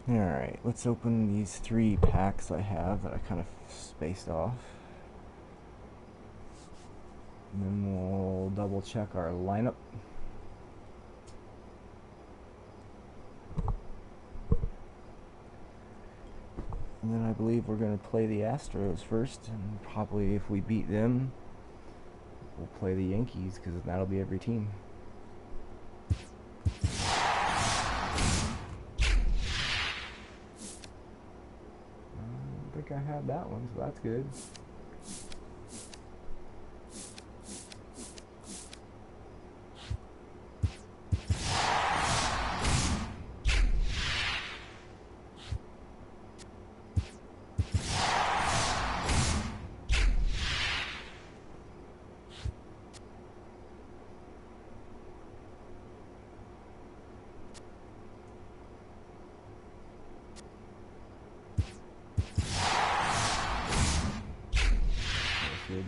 Alright, let's open these 3 packs I have that I kind of spaced off. And then we'll double check our lineup. And then I believe we're going to play the Astros first, and probably if we beat them, we'll play the Yankees, because that'll be every team. I think I had that one, so that's good.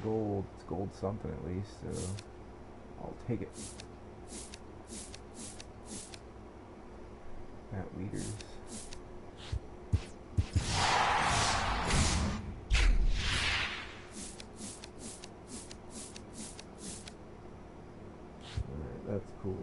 Gold, it's gold something at least, so I'll take it. Matt Wieters. Alright, that's cool.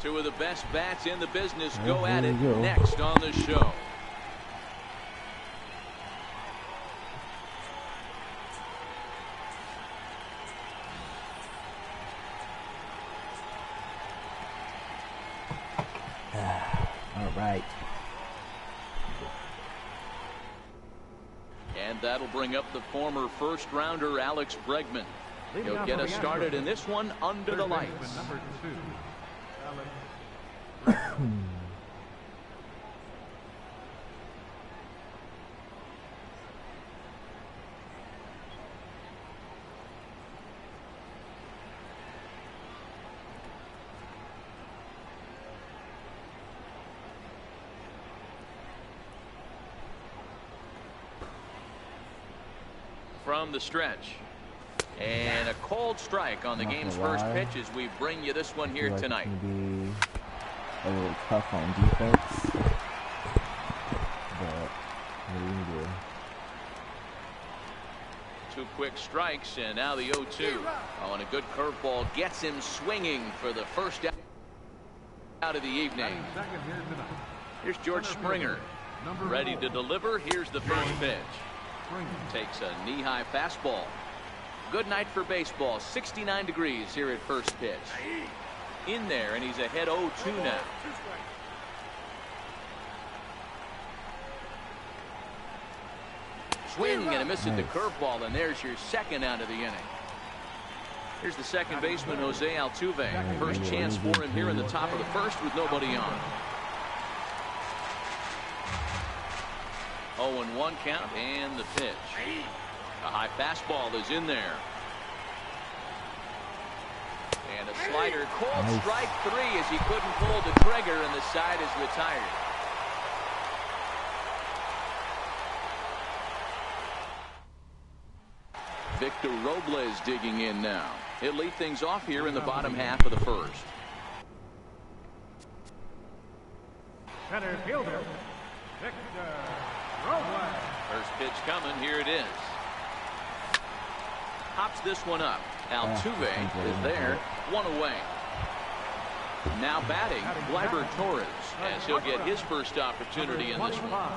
Two of the best bats in the business go at it next on the show. All right. And that'll bring up the former first-rounder Alex Bregman. He'll get us started in this one under the lights. Number 2, Alex. From the stretch. And a cold strike on the game's first pitch as we bring you this one here tonight. It's gonna be a little tough on defense, but what are you gonna do? Two quick strikes, and now the 0-2. Oh, and a good curveball gets him swinging for the first out of the evening. Here's George Springer, ready to deliver. Here's the first pitch. Takes a knee-high fastball. Good night for baseball. 69 degrees here at first pitch. In there, and he's ahead 0-2 now. Swing and a miss at the curveball, and there's your second out of the inning. Here's the second baseman, Jose Altuve. First chance for him here in the top of the first with nobody on. 0-1 count, and the pitch. A high fastball is in there. And a slider, cold strike 3 as he couldn't pull the trigger, and the side is retired. Victor Robles digging in now. He'll lead things off here in the bottom half of the first. Center fielder, Victor Robles. First pitch coming. Here it is. Hops this one up. Altuve is there. One away. Now batting, Gleyber Torres, as he'll get his first opportunity in this one.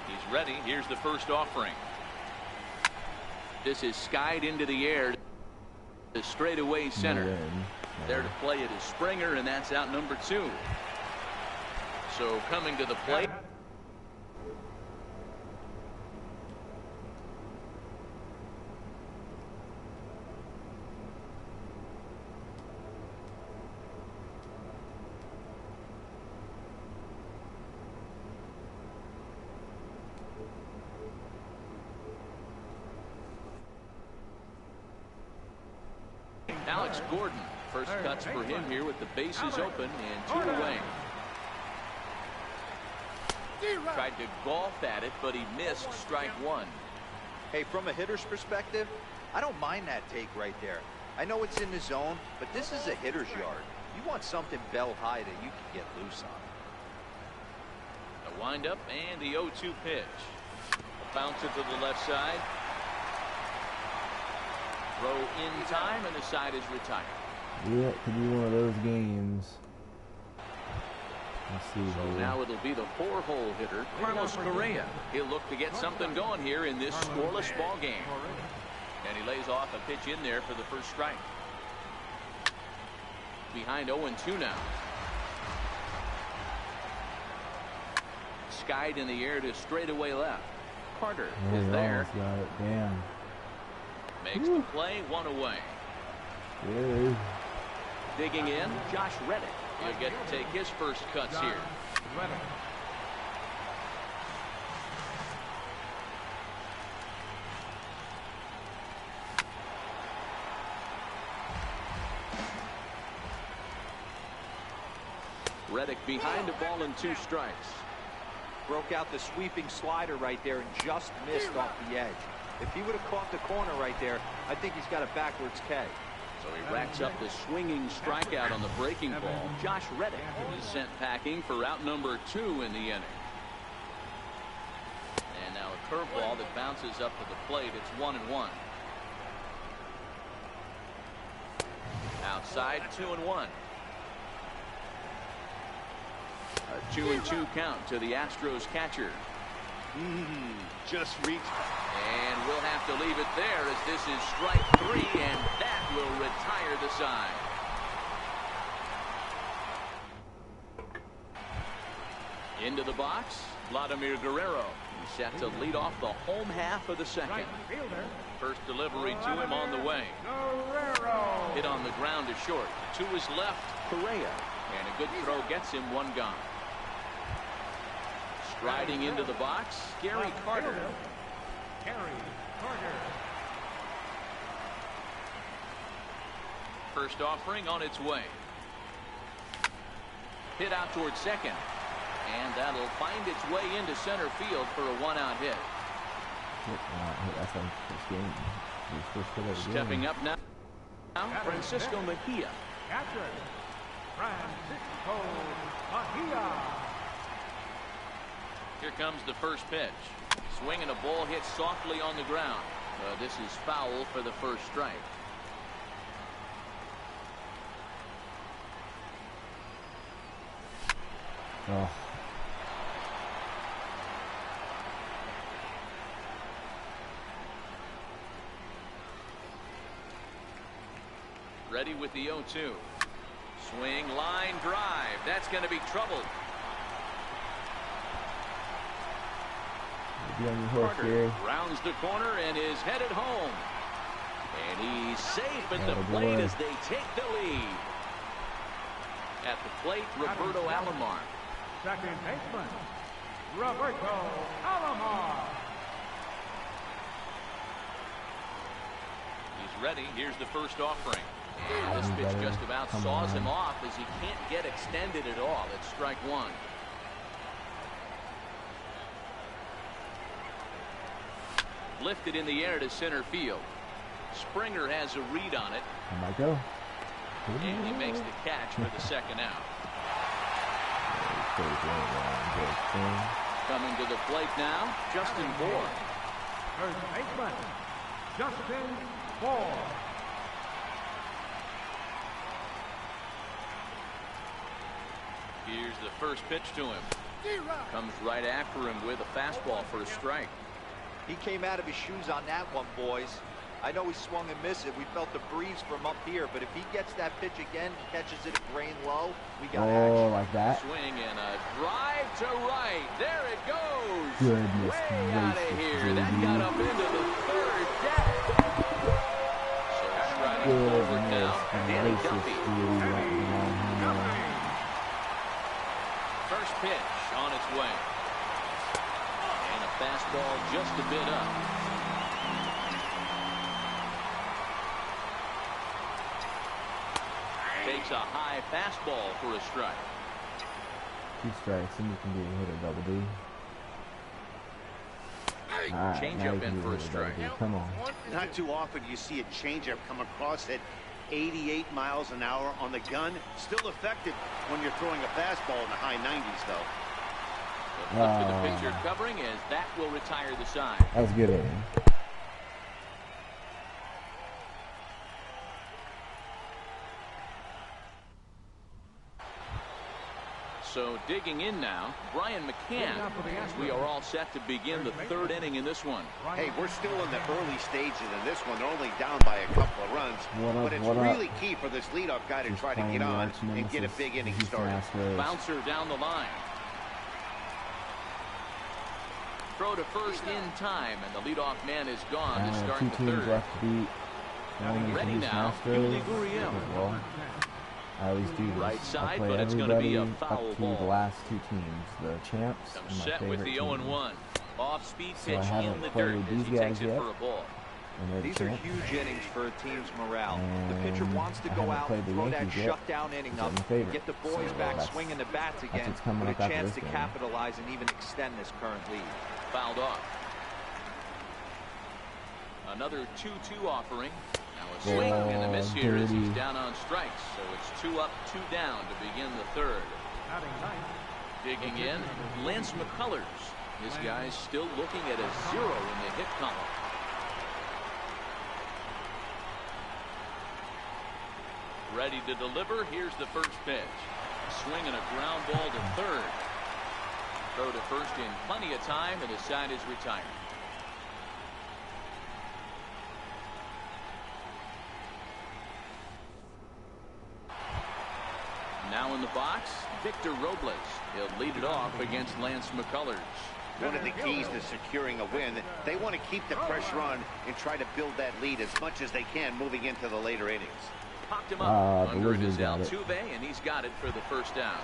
He's ready. Here's the first offering. This is skied into the air to straightaway center. There to play it is Springer, and that's out number 2. So coming to the plate. Alex Gordon, first cuts for him here with the bases open and 2 away. Tried to golf at it, but he missed strike 1. Hey, from a hitter's perspective, I don't mind that take right there. I know it's in the zone, but this is a hitter's yard. You want something bell high that you can get loose on. The windup and the 0-2 pitch. Bounce it to the left side. Throw in time, and the side is retired. Yeah, it could be one of those games. Let's see. So now it'll be the 4-hole hitter, Carlos Correa. He'll look to get something going here in this scoreless ball game. And he lays off a pitch in there for the first strike. Behind 0-2 now. Skied in the air to straightaway left. Carter is there. Got it. Damn. Makes the play, 1 away. Yeah. Digging in, Josh Reddick. He'll get to take his first cuts here. Reddick behind the ball and 2 strikes. Broke out the sweeping slider right there and just missed off the edge. If he would have caught the corner right there, I think he's got a backwards K. So he racks up the swinging strikeout on the breaking ball. Josh Reddick is sent packing for out number 2 in the inning. And now a curveball that bounces up to the plate. It's 1-1. Outside, 2-1. 2-2 count to the Astros catcher. Just reached. And we'll have to leave it there as this is strike 3, and that will retire the side. Into the box, Vladimir Guerrero. He's set to lead off the home half of the second. First delivery to him on the way. Hit on the ground to short. To his left, Correa. And a good throw gets him one gone. Striding into the box, Gary Carter. First offering on its way. Hit out towards second. And that'll find its way into center field for a one-out hit. Stepping up now, Francisco Mejia. Here comes the first pitch. Swing and a ball hit softly on the ground. This is foul for the first strike. Oh. Ready with the 0-2. Swing, line drive. That's going to be trouble. Carter rounds the corner and is headed home. And he's safe at the plate as they take the lead. At the plate, Roberto Alomar. Second baseman, Roberto Alomar. He's ready. Here's the first offering. And this pitch just about saws him off as he can't get extended at all. It's strike 1. Lifted in the air to center field. Springer has a read on it. And he makes the catch for the second out. Coming to the plate now, Justin Bour. Third baseman, Justin Bour. Here's the first pitch to him. Comes right after him with a fastball for a strike. He came out of his shoes on that one, boys. I know he swung and missed it. We felt the breeze from up here, but if he gets that pitch again, catches it at grain low, we got action. Like that. Swing and a drive to right. There it goes. Goodness way out of here. baby. That got up into the third deck. So striding forward now, Danny Duffy. First pitch on its way. And a fastball just a bit up. Takes a high fastball for a strike. 2 strikes and you can get hit a double D. Right, Changeup in for a strike. Come on. Not too often you see a changeup come across at 88 miles an hour on the gun. Still effective when you're throwing a fastball in the high 90s, though. The flip to the pitcher covering as that will retire the side. That was good. So digging in now, Brian McCann, as we are all set to begin the third inning in this one. Hey, we're still in the early stages in this one. They're only down by a couple of runs. But it's really key for this leadoff guy to try to get on and get a big inning started. Bouncer down the line. Throw to first in time, and the leadoff man is gone to start the 2 teams third. left to beat. Ready now, Yuli Gurriel. Well, I always do this. Right side, I play but it's going to be a everybody foul up to ball. the last 2 teams, the champs and my Set favorite with the team. 0-1. Off-speed So I pitch haven't in the played dirt as these he takes guys it yet. for a ball. And they're the These are champs. huge innings for a team's morale. The And pitcher wants to I go haven't out played and the throw that Yankees yet. shutdown inning So I'm up, a favorite. get the boys So back that's swinging the bats again, what's coming with up a after chance this to game. capitalize and even extend this current lead. Fouled off. Another 2-2 offering. Now a swing and a miss here as he's down on strikes. So it's 2 up, 2 down to begin the third. Digging in, Lance McCullers. This guy's still looking at a 0 in the hit column. Ready to deliver. Here's the first pitch. Swing and a ground ball to third. Throw to first in plenty of time, and the side is retired. Now in the box, Victor Robles. He'll lead it off against Lance McCullers. One of the keys to securing a win, they want to keep the pressure on and try to build that lead as much as they can moving into the later innings. Popped him up. Under it is Altuve, and he's got it for the first down.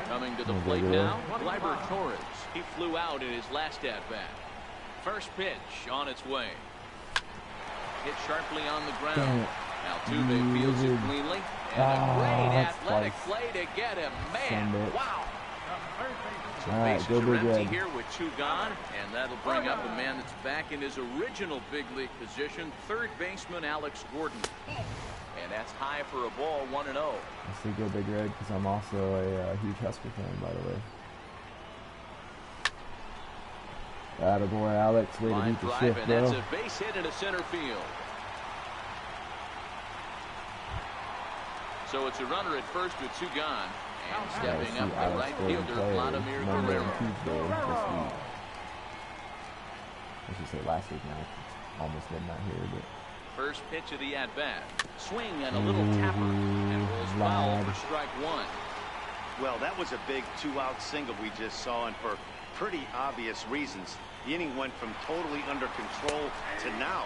Coming to the plate now, Gleyber Torres. He flew out in his last at-bat. First pitch on its way. Hit sharply on the ground. Altuve fields it cleanly. And a great athletic play to get him. Man, wow. So bases are empty here with 2 gone, and that'll bring up a man that's back in his original big league position, third baseman Alex Gordon. And that's high for a ball, 1-0. I say go Big Red because I'm also a huge Husker fan, by the way. Attaboy, Alex. Way to beat the shift, and bro. that's a base hit into center field. So it's a runner at first with 2 gone. And stepping up the right fielder, Vladimir Guerrero. I should say last week now. It's almost midnight here, but. First pitch of the at-bat. Swing and a little tapper. And rolls foul for strike 1. Well, that was a big 2-out single we just saw, and for pretty obvious reasons. The inning went from totally under control to now.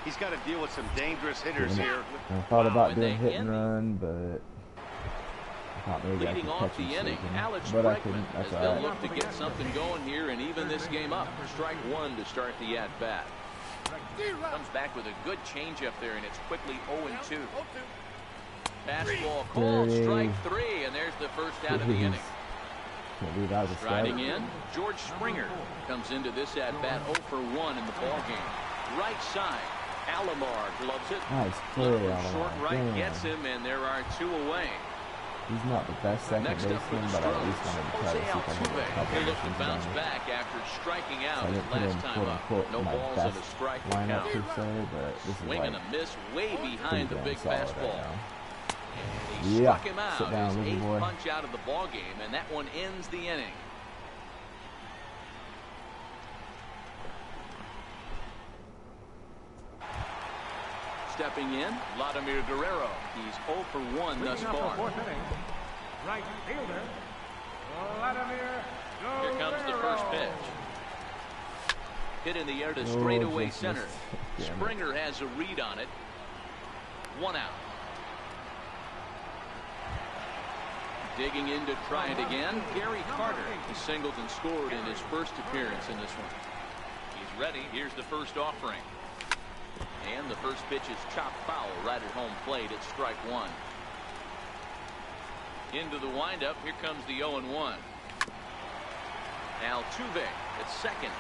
He's got to deal with some dangerous hitters here. I thought about doing hit and run, but I thought maybe leading off the inning, Alex Bregman, as they'll look to get something going here and even this game up. Strike 1 to start the at-bat. Comes back with a good changeup there, and it's quickly 0-2. Fastball called, strike 3, and there's the first out of the inning. Striding in, George Springer comes into this at-bat 0 for 1 in the ballgame. Right side, Alomar gloves it. Nice play, Short right gets him, and there are 2 away. He's not the best second baseman, but I at least wanted to try to see if I can get a couple He'll look to of bounce back after striking out so I his didn't put last him, time up. quote, No my balls best and a strike lineup count. per se, but this is Swing like and a miss way behind the big fastball. Right, and he struck him out. Sit down, his 8th boy. punch out of the ball game, and that one ends the inning. Stepping in, Vladimir Guerrero. He's 0 for 1 thus far. Right fielder, Vladimir Guerrero. Here comes the first pitch. Hit in the air to straightaway center. Springer has a read on it. 1 out. Digging in to try it again, Gary Carter. He singled and scored in his first appearance in this one. He's ready. Here's the first offering. And the first pitch is chopped foul right at home plate. It's strike 1. Into the windup. Here comes the 0-1. Altuve at second.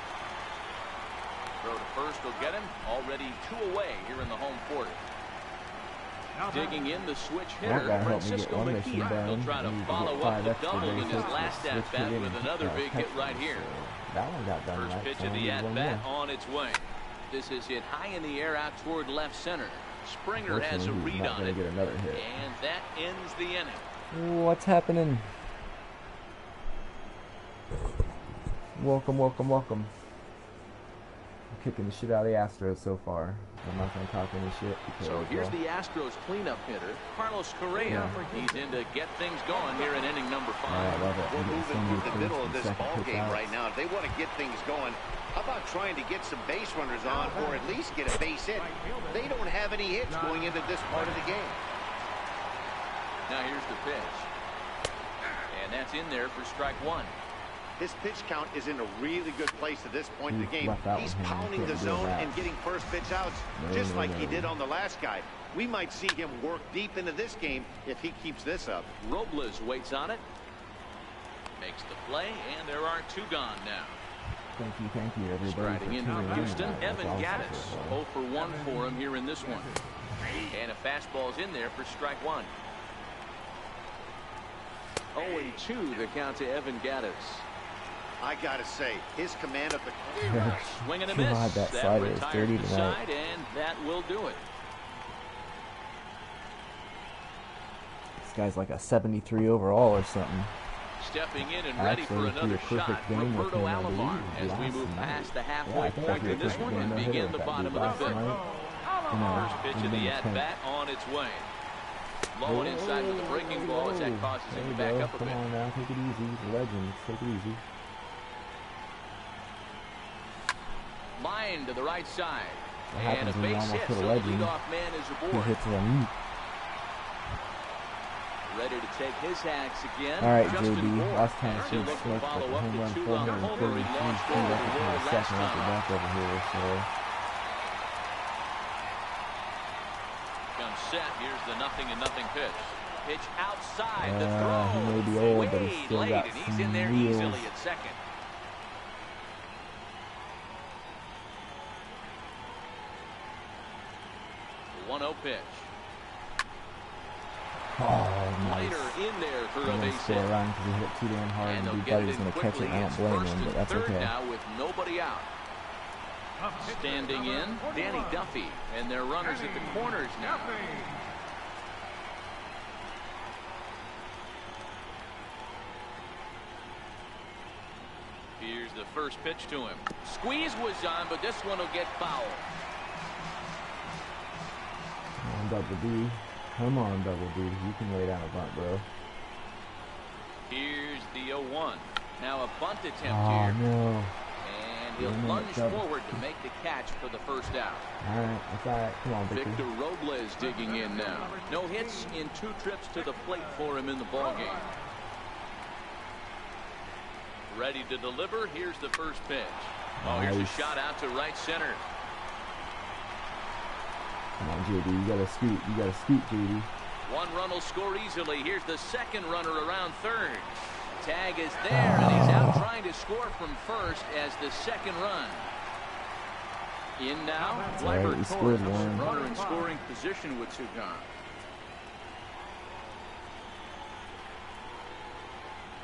Throw to first will get him. Already 2 away here in the home 4th. Digging in the switch hitter, Francisco Mejia. He'll try to follow up the double in his last at-bat with another big hit right here. That one got done. First pitch of the at-bat on its way. This is hit high in the air out toward left center. Springer has a read on it, and that ends the inning. What's happening? Welcome, welcome, welcome. I'm kicking the shit out of the Astros so far. I'm not going to talk any shit. So here's the Astros cleanup hitter, Carlos Correa. He's in to get things going here in inning number 5. I love it. We're moving through the middle of this ball game right now. If they want to get things going, how about trying to get some base runners on or at least get a base hit? They don't have any hits going into this part of the game. Now here's the pitch. And that's in there for strike 1. His pitch count is in a really good place at this point in the game. He's pounding the zone and getting first pitch outs just like he did on the last guy. We might see him work deep into this game if he keeps this up. Robles waits on it. Makes the play, and there are 2 gone now. Thank you, everybody. Striding in from Houston, Evan Gattis. 0 for 1 for him here in this one. And a fastball's in there for strike 1. 0-2 the count to Evan Gattis. I gotta say, his command of the swing and a miss. God, that slider is dirty tonight. Side, and that will do it. This guy's like a 73 overall or something. Stepping in and ready for another shot, Roberto Alomar, as we move past the halfway point in this one and begin the bottom of the fifth. First pitch of the at-bat on its way. Low and inside with the breaking ball as that causes him to back up a bit. Come on now, take it easy. He's a legend. Take it easy. Line to the right side. What And a happens when you base almost hit, hit so a the legend? leadoff man is He aboard. hits one. Ready to take his hacks again. All right, Justin JB. Moore. Last time He'll she look to smoked like follow a up home the run, two-run homer he 433. launched Came over back the into wall the last second after time. back over here, so. Comes set. Here's the 0-0 pitch. Pitch outside. The He throw. may be old, but he's Way still late, got and he's some in there wheels. easily at second. The 1-0 pitch. Oh, nice. Liner in there for He's a gonna base score hit. a run because he hit it too damn hard, And and they'll he get thought he it was in going to catch it. quickly. I It's don't blame first him, but and that's third okay. now with nobody out. Standing in, Danny Duffy, and their runners at the corners now. Here's the first pitch to him. Squeeze was on, but this one will get foul. Come on, Double D. Come on, Double D. You can lay down a bunt, bro. Here's the 0-1. Now a bunt attempt Oh, here. no. And he'll Damn it, lunge Double. forward to make the catch for the first out. All right, that's all right. Come on, Victor. Victor Robles digging in now. No hits in 2 trips to the plate for him in the ballgame. Ready to deliver. Here's the first pitch. Oh, here's a Nice. shot out to right center. Come on, JD. You got to scoot. You got to scoot, JD. 1 run will score easily. Here's the second runner around third. Tag is there, and he's out trying to score from first as the second run. In now, Right, he Gleyber scored Torres, one. runner in scoring position with 2 gone.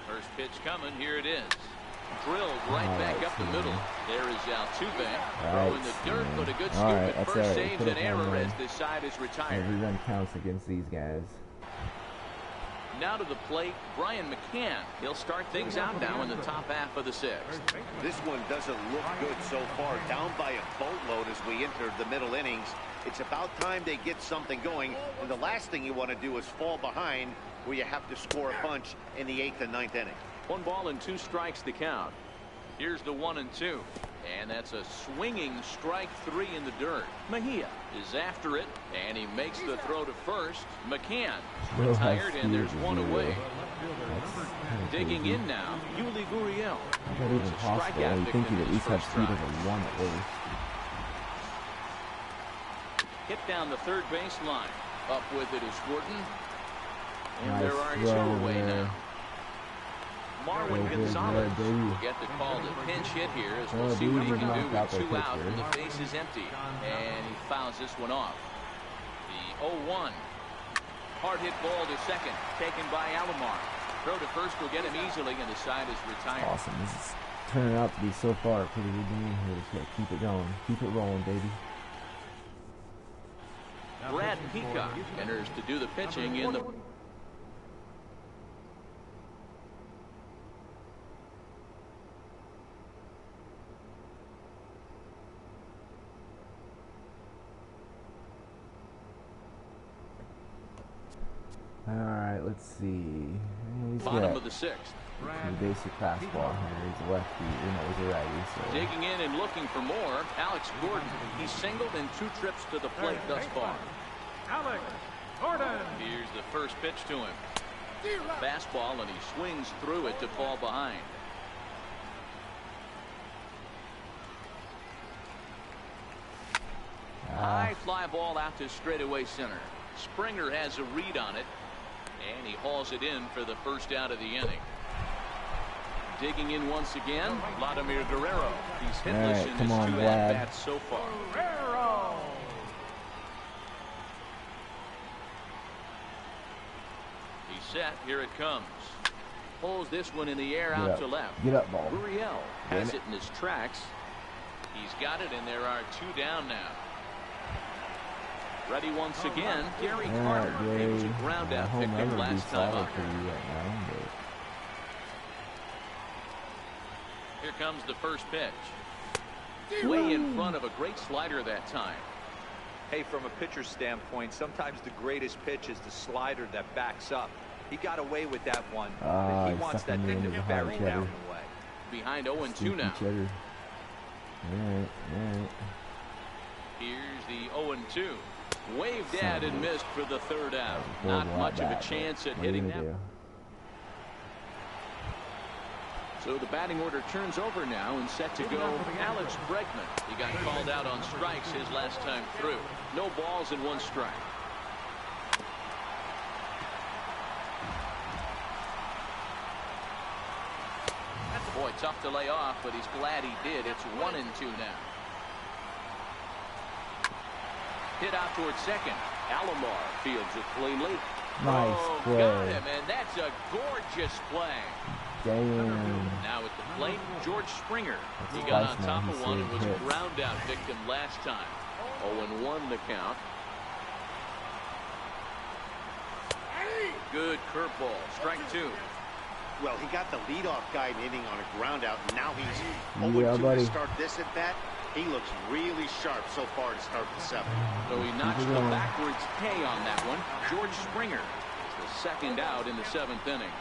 First pitch coming. Here it is. Drilled right back up the middle. There is Altuve. Throwing the dirt, but a good scoop Alright, at that's first. alright. Saves Put an up error one as run. this side is retired. Every run counts against these guys. Now to the plate, Brian McCann. He'll start things out now in the top half of the 6th. This one doesn't look good so far. Down by a boatload as we enter the middle innings. It's about time they get something going. And the last thing you want to do is fall behind where you have to score a bunch in the 8th and 9th inning. 1 ball and 2 strikes to count. Here's the 1-2. And that's a swinging strike 3 in the dirt. Mejia is after it, and he makes the throw to first. McCann retired, and there's 1 away. Digging in now, Yuli Gurriel. Is that even possible? I think he'd at least have speed of a 1 at least. Hit down the third base line. Up with it is Gordon. And Nice there are throw 2 away there. now. Marwin Go Gonzalez big, baby. will get the call to pinch hit here as we'll Oh, see what he dude, can do knocked out with their 2 out pitcher. and the base is empty. And he fouls this one off. The 0-1. Hard hit ball to second. Taken by Alomar. Throw to first will get him easily, and the side is retired. Awesome. This is turning out to be so far a pretty good game here. Just gotta keep it going. Keep it rolling, baby. Brad Peacock enters to do the pitching in the... Alright, let's see. He's bottom got of the 6th. some basic fastball here. He's a lefty. He's a righty. So. Digging in and looking for more, Alex Gordon. He's singled in 2 trips to the plate thus far. Alex Gordon. Here's the first pitch to him. Fastball, and he swings through it to fall behind. High fly ball out to straightaway center. Springer has a read on it, and he hauls it in for the first out of the inning. Digging in once again, Vladimir Guerrero. He's hitless in his 2 at-bats so far. Guerrero. He's set. Here it comes. Pulls this one in the air out to left. Get up, ball. Gurriel has it in his tracks. He's got it, and there are 2 down now. Ready once again, Gary Carter. It was a ground out pick him last time up. For you right now, comes the first pitch. Way in front of a great slider that time. Hey, from a pitcher's standpoint, sometimes the greatest pitch is the slider that backs up. He got away with that one. He wants that thing to be buried down the way. Behind 0-2 now. Alright. Here's the 0-2. Waved at and missed for the third out. Not much of a chance at hitting that. So the batting order turns over now and set to go Alex Bregman. He got called out on strikes his last time through. No balls and 1 strike. Boy, tough to lay off, but he's glad he did. It's 1-2 now. Hit out towards second. Alomar fields it cleanly. Nice play. Got him, and that's a gorgeous play. Damn. Now at the plate, George Springer. He got on top of one and was a ground out victim last time. 0-1 the count. Good curveball. Strike 2. Well, he got the leadoff guy hitting on a ground out. Now he's 0-2 to start this at bat. He looks really sharp so far to start the 7th. So he knocks the backwards K on that one. George Springer. The second out in the 7th inning.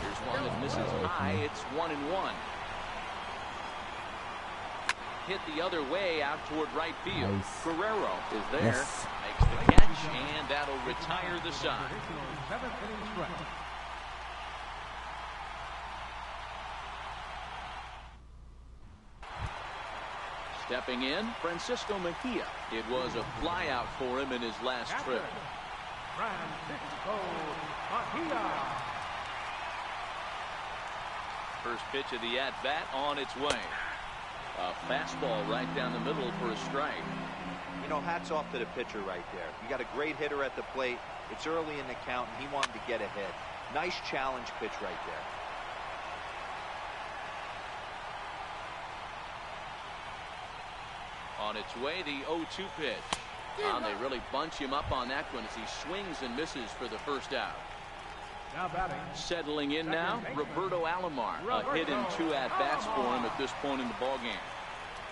Here's one that misses high. It's 1-1. Hit the other way out toward right field. Nice. Guerrero is there. Yes. Makes the catch, and that'll retire the side. Stepping in, Francisco Mejia. It was a flyout for him in his last trip. Francisco Mejia. First pitch of the at-bat on its way. A fastball right down the middle for a strike. You know, hats off to the pitcher right there. You got a great hitter at the plate. It's early in the count, and he wanted to get ahead. Nice challenge pitch right there. On its way, the 0-2 pitch. They really bunch him up on that one as he swings and misses for the first out. Now batting. Settling in now, Roberto Alomar. A hit in 2 at-bats for him at this point in the ballgame.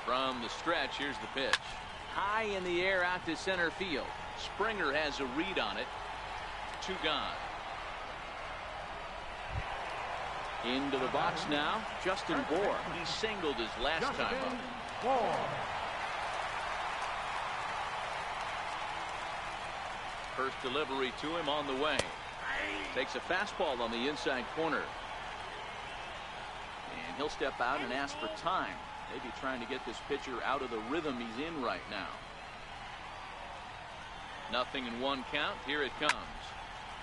From the stretch, here's the pitch. High in the air out to center field. Springer has a read on it. 2 gone. Into the box now, Justin Bour. He singled his last time up. First delivery to him on the way. Takes a fastball on the inside corner. And he'll step out and ask for time. Maybe trying to get this pitcher out of the rhythm he's in right now. 0-1 count. Here it comes.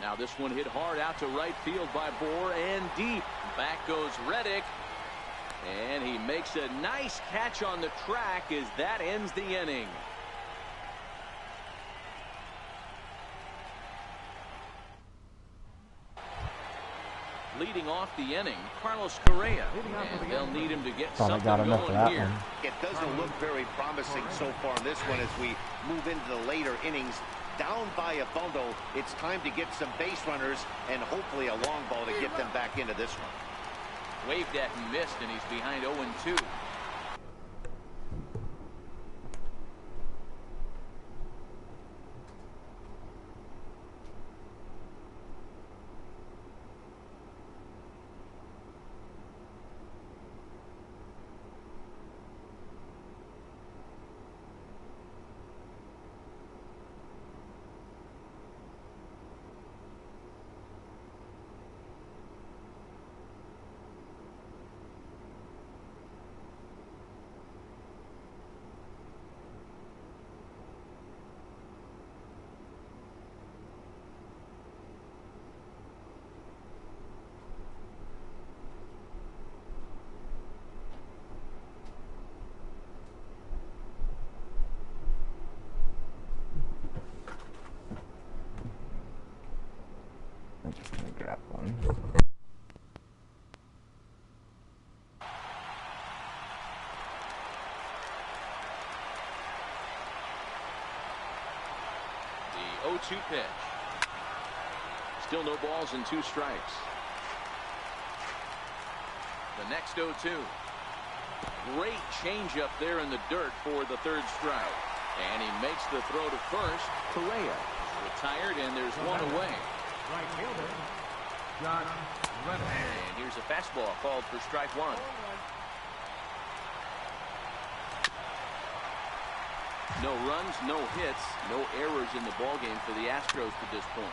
Now this one hit hard out to right field by Bour and deep. Back goes Reddick. And he makes a nice catch on the track as that ends the inning. Leading off the inning, Carlos Correa, and they'll need him to get something going here. It doesn't look very promising so far in this one as we move into the later innings. Down by a bundle, it's time to get some base runners and hopefully a long ball to get them back into this one. Waved at and missed, and he's behind 0-2. I'm just gonna grab one. The 0-2 pitch. Still no balls and 2 strikes. The next 0-2. Great changeup there in the dirt for the third strike. And he makes the throw to first. Correa is retired, and there's one away. Right fielder, John Reddick. And here's a fastball called for strike one. No runs, no hits, no errors in the ballgame for the Astros to this point.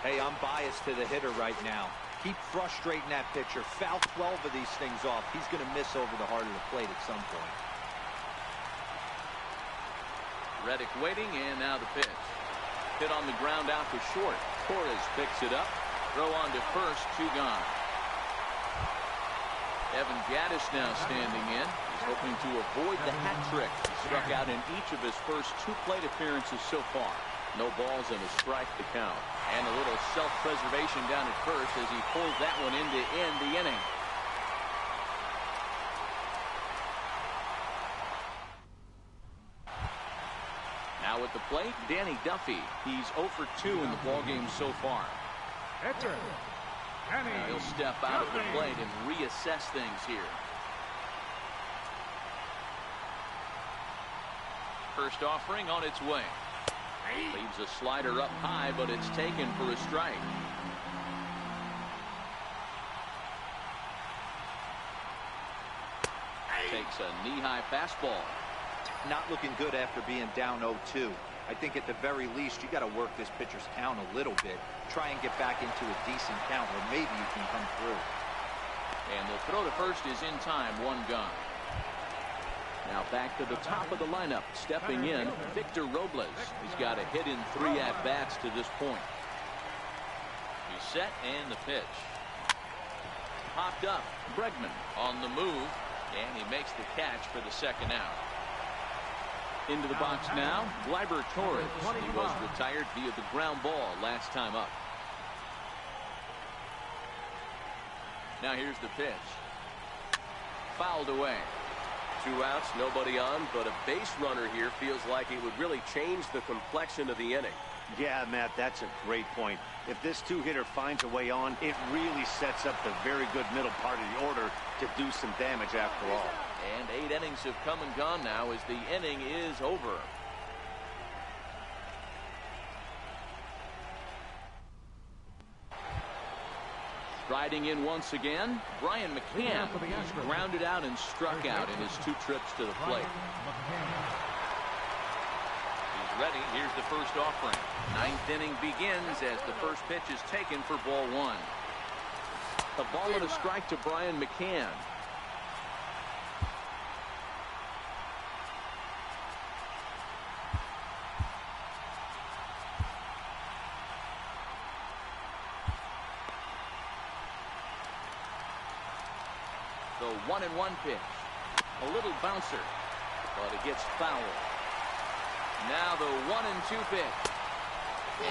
Hey, I'm biased to the hitter right now. Keep frustrating that pitcher. Foul 12 of these things off. He's going to miss over the heart of the plate at some point. Reddick waiting, and now the pitch. Hit on the ground out to short. Torres picks it up. Throw on to first, 2 gone. Evan Gattis now standing in. He's hoping to avoid the hat trick. He struck out in each of his first 2 plate appearances so far. No balls and a strike to count. And a little self-preservation down at first as he pulls that one in to end the inning. Now at the plate, Danny Duffy. He's 0 for 2 in the ballgame so far. Pitcher, Danny Now he'll step out of the Duffy. plate and reassess things here. First offering on its way. Leaves a slider up high, but it's taken for a strike. Takes a knee-high fastball. Not looking good after being down 0-2. I think at the very least you got to work this pitcher's count a little bit. Try and get back into a decent count where maybe you can come through. And the throw to first is in time, 1 gone. Now back to the top of the lineup. Stepping in, Victor Robles. He's got a hit in 3 at-bats to this point. He's set, and the pitch. Popped up. Bregman on the move, and he makes the catch for the second out. Into the box now, Gleyber Torres. He was retired via the ground ball last time up. Now here's the pitch. Fouled away. 2 outs, nobody on, but a base runner here feels like it would really change the complexion of the inning. Yeah, Matt, that's a great point. If this 2-hitter finds a way on, it really sets up the very good middle part of the order to do some damage after all. And 8 innings have come and gone now as the inning is over. Striding in once again, Brian McCann. He's grounded out and struck out in his 2 trips to the plate. He's ready. Here's the first offering. 9th inning begins as the first pitch is taken for ball 1. A ball and a strike to Brian McCann. The 1-1 pitch. A little bouncer, but it gets fouled. Now the 1-2 pitch.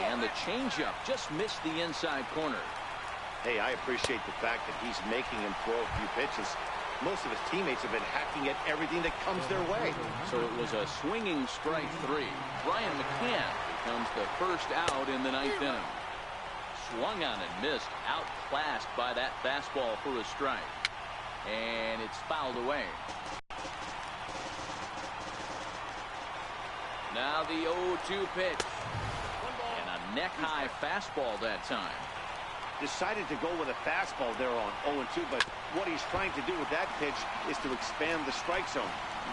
And the changeup just missed the inside corner. Hey, I appreciate the fact that he's making him throw a few pitches. Most of his teammates have been hacking at everything that comes their way. So it was a swinging strike 3. Brian McCann becomes the first out in the 9th inning. Swung on and missed, outclassed by that fastball for a strike. And it's fouled away. Now the 0-2 pitch. And a neck-high fastball that time. Decided to go with a fastball there on 0-2, but what he's trying to do with that pitch is to expand the strike zone.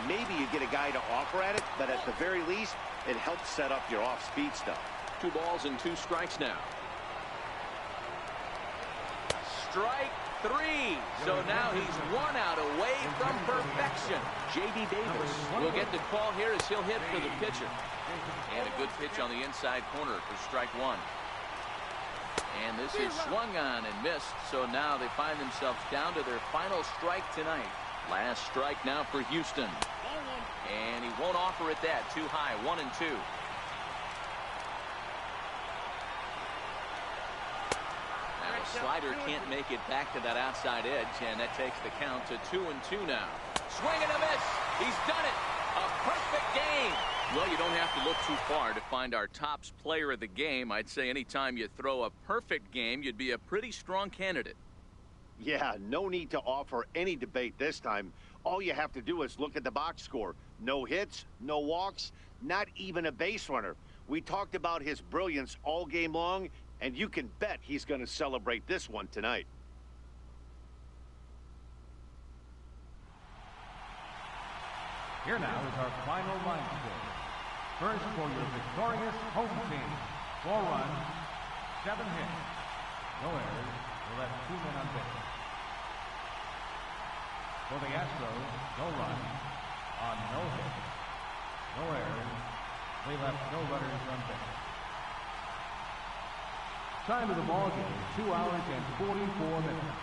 Maybe you get a guy to offer at it, but at the very least, it helps set up your off-speed stuff. 2 balls and 2 strikes now. strike 3. So now he's 1 out away from perfection. J.D. Davis will get the call here as he'll hit for the pitcher. And a good pitch on the inside corner for strike 1. And this is swung on and missed. So now they find themselves down to their final strike tonight. Last strike now for Houston. And he won't offer it that. Too high. 1-2. Now a slider can't make it back to that outside edge, and that takes the count to 2-2 now. Swing and a miss. He's done it. A perfect game. Well, you don't have to look too far to find our tops player of the game. I'd say anytime you throw a perfect game, you'd be a pretty strong candidate. Yeah, no need to offer any debate this time. All you have to do is look at the box score. No hits, no walks, not even a base runner. We talked about his brilliance all game long, and you can bet he's going to celebrate this one tonight. Here now is our final line score. First for your victorious home team. 4 runs, 7 hits. No errors. They left 2 men on base. For the Astros, no runs on no hits. No errors. They left no runners on base. Time of the ball game, 2 hours and 44 minutes.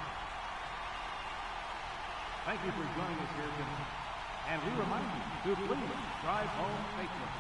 Thank you for joining us here tonight. And we remind you to please drive home safely.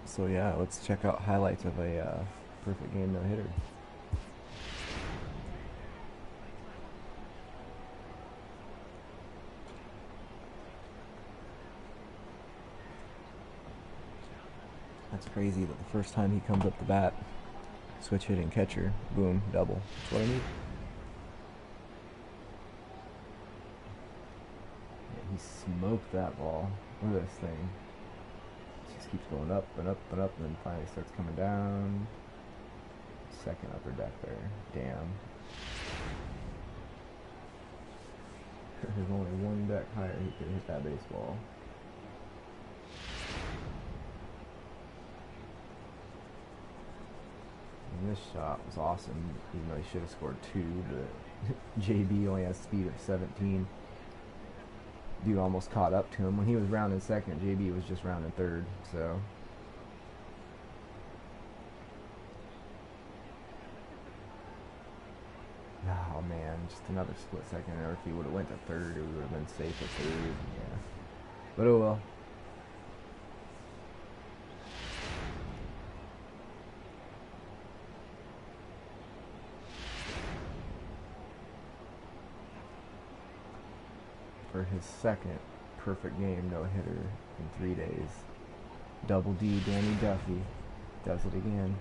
So yeah, let's check out highlights of a perfect game no-hitter. That's crazy that the first time he comes up the bat, switch hitting catcher, boom, double. That's what I need. Yeah, he smoked that ball. Look at this thing. Just keeps going up and up and up, and then finally starts coming down. Second upper deck there. Damn. There's only one deck higher he could hit that baseball. And this shot was awesome, even though he should have scored 2, but JB only has speed of 17. Dude almost caught up to him. When he was rounding second, JB was just rounding third, so. Oh man, just another split second, or if he would have went to third, it would have been safe at third, yeah. But oh well. For his second perfect game no-hitter in 3 days. Double D Danny Duffy does it again.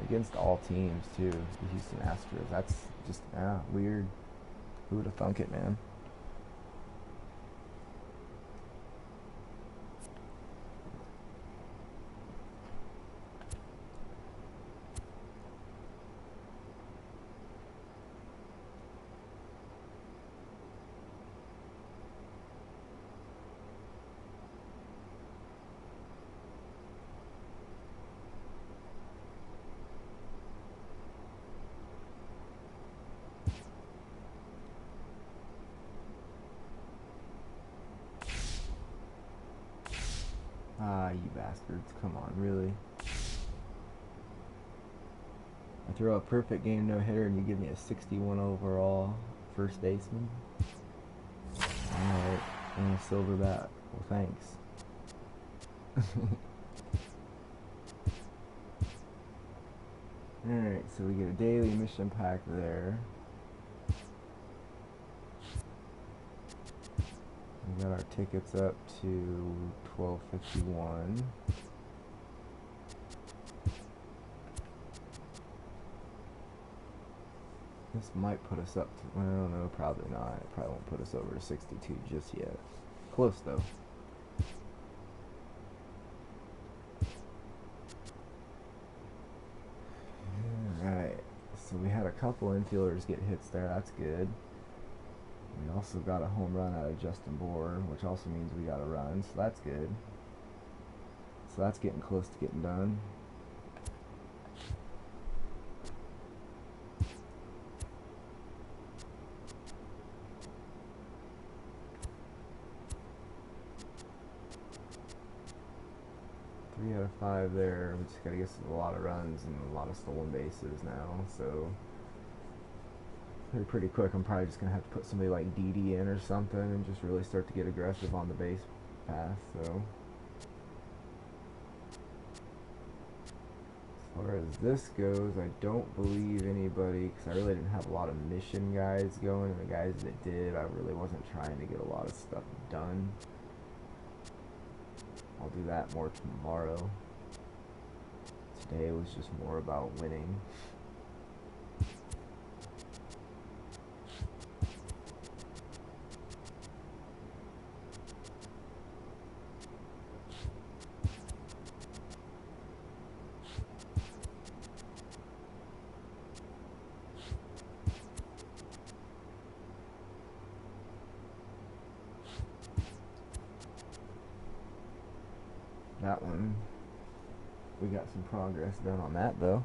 Against all teams too, the Houston Astros. That's just weird. Who would have thunk it, man? Ah, you bastards. Come on, really? I throw a perfect game no-hitter and you give me a 61 overall first baseman? Alright, and a silver bat. Well, thanks. Alright, so we get a daily mission pack there. We got our tickets up to 1251. This might put us up to, well, no, probably not. It probably won't put us over to 62 just yet. Close though. Alright, so we had a couple infielders get hits there, that's good. We also got a home run out of Justin Bohr, which also means we got a run, so that's good. So that's getting close to getting done. Three out of 5 there. We just gotta get a lot of runs and a lot of stolen bases now, so they're pretty quick. I'm probably just gonna have to put somebody like Didi in or something and just really start to get aggressive on the base path. So as far as this goes, I don't believe anybody, because I really didn't have a lot of mission guys going, and the guys that did, I really wasn't trying to get a lot of stuff done. I'll do that more tomorrow. Today was just more about winning. That one, we got some progress done on that though,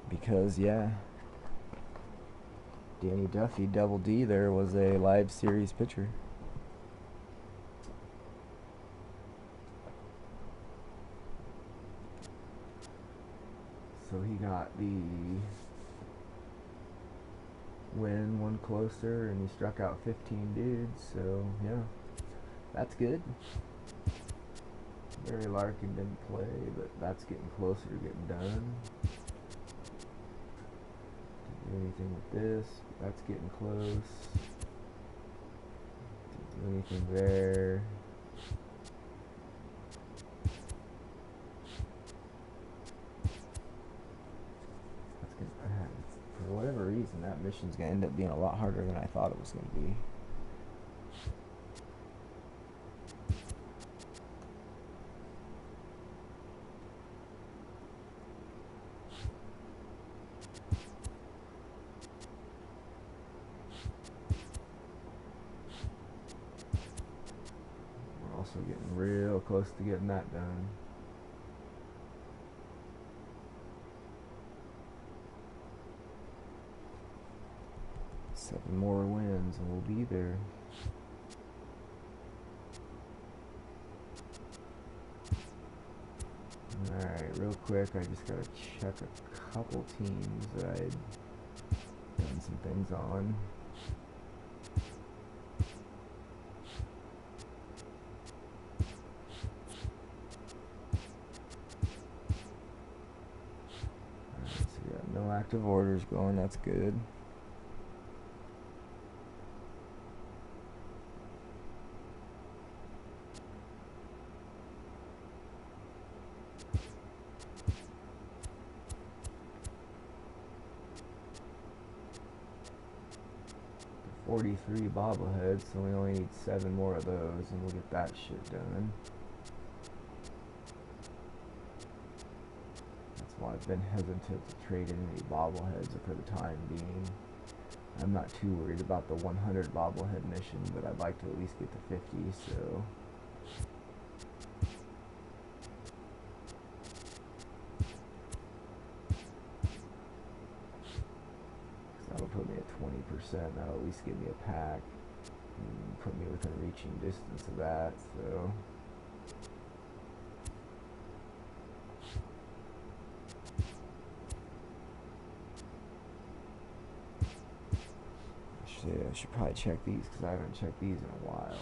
because yeah, Danny Duffy, Double D there, was a live series pitcher. So he got the win one closer and he struck out 15 dudes, so yeah, that's good. Barry Larkin didn't play, but that's getting closer to getting done. Didn't do anything with this, but that's getting close. Didn't do anything there. That's gonna, for whatever reason, that mission's gonna end up being a lot harder than I thought it was gonna be. close to getting that done. Seven more wins and we'll be there. Alright, real quick, I just gotta check a couple teams that I'd done some things on. Alright, so we got no active orders going, that's good. .43 bobbleheads, so we only need 7 more of those, and we'll get that shit done. That's why I've been hesitant to trade in any bobbleheads for the time being. I'm not too worried about the 100 bobblehead mission, but I'd like to at least get to 50, so... that'll put me at 20%. That'll at least give me a pack and put me within reaching distance of that. So I should probably check these because I haven't checked these in a while.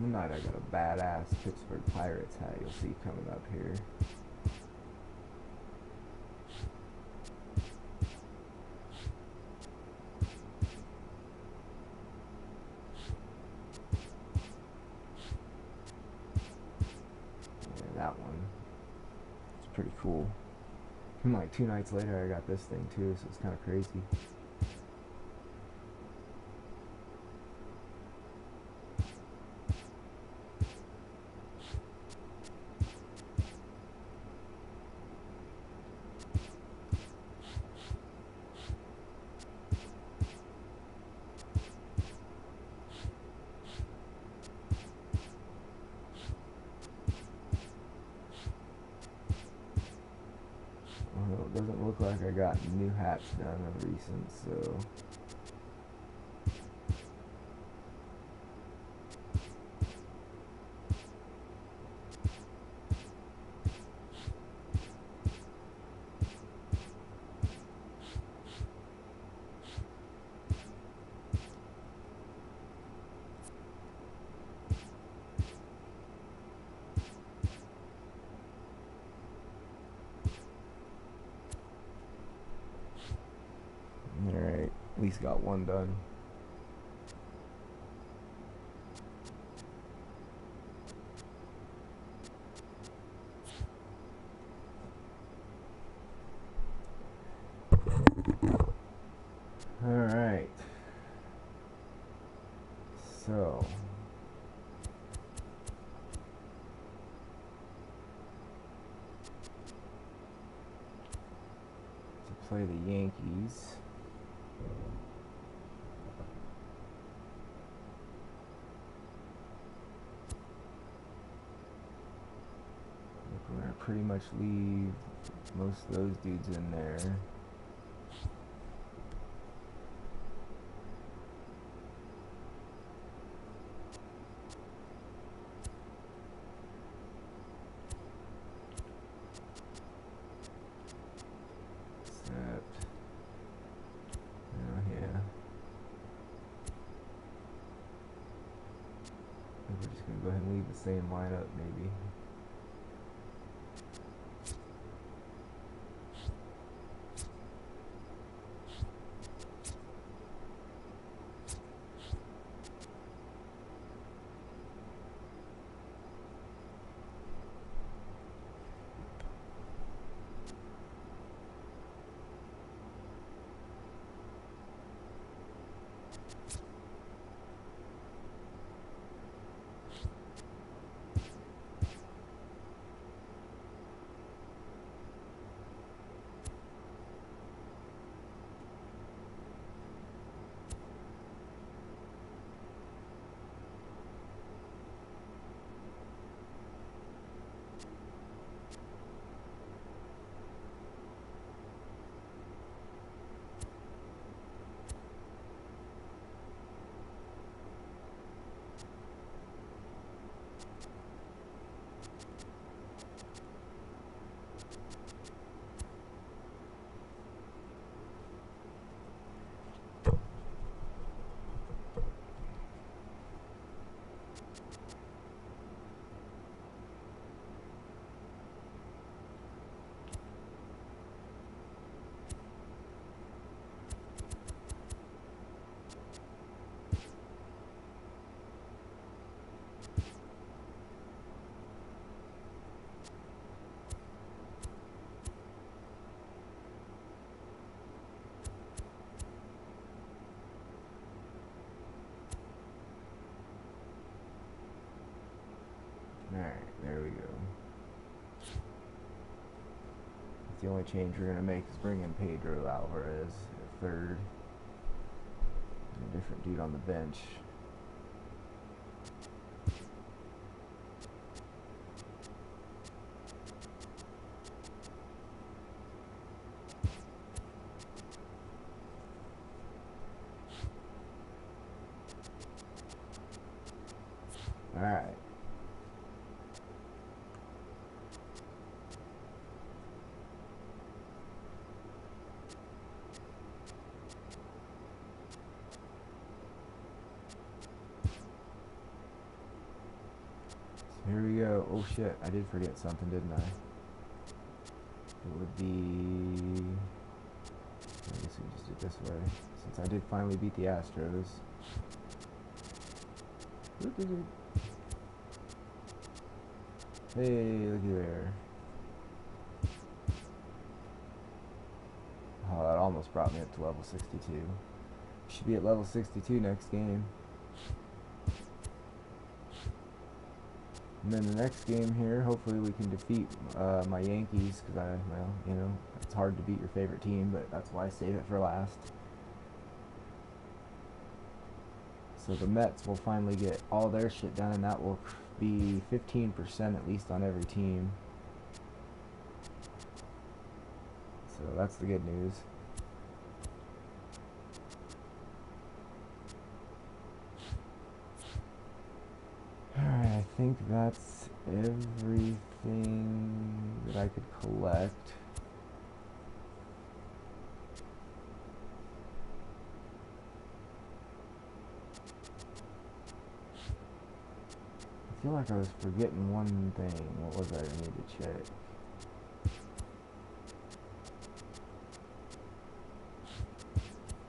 Tonight I got a badass Pittsburgh Pirates hat you'll see coming up here. Yeah, that one. It's pretty cool. And like 2 nights later I got this thing too, so it's kind of crazy. Well, it doesn't look like I got new hats done of recent, so alright, at least got one done. Alright. So to play the Yankees. We're gonna pretty much leave most of those dudes in there. Except, yeah. I think we're just gonna go ahead and leave the same lineup, maybe. There we go. The only change we're going to make is bring in Pedro Alvarez at third. And a different dude on the bench. All right. Here we go. Oh shit, I did forget something, didn't I? It would be... I guess we just do it this way. Since I did finally beat the Astros. Hey, looky there. Oh, that almost brought me up to level 62. Should be at level 62 next game. And then the next game here, hopefully we can defeat my Yankees, because well, you know, it's hard to beat your favorite team, but that's why I save it for last. So the Mets will finally get all their shit done, and that will be 15% at least on every team. So that's the good news. Alright, I think that's everything that I could collect. I feel like I was forgetting one thing. What was that I need to check?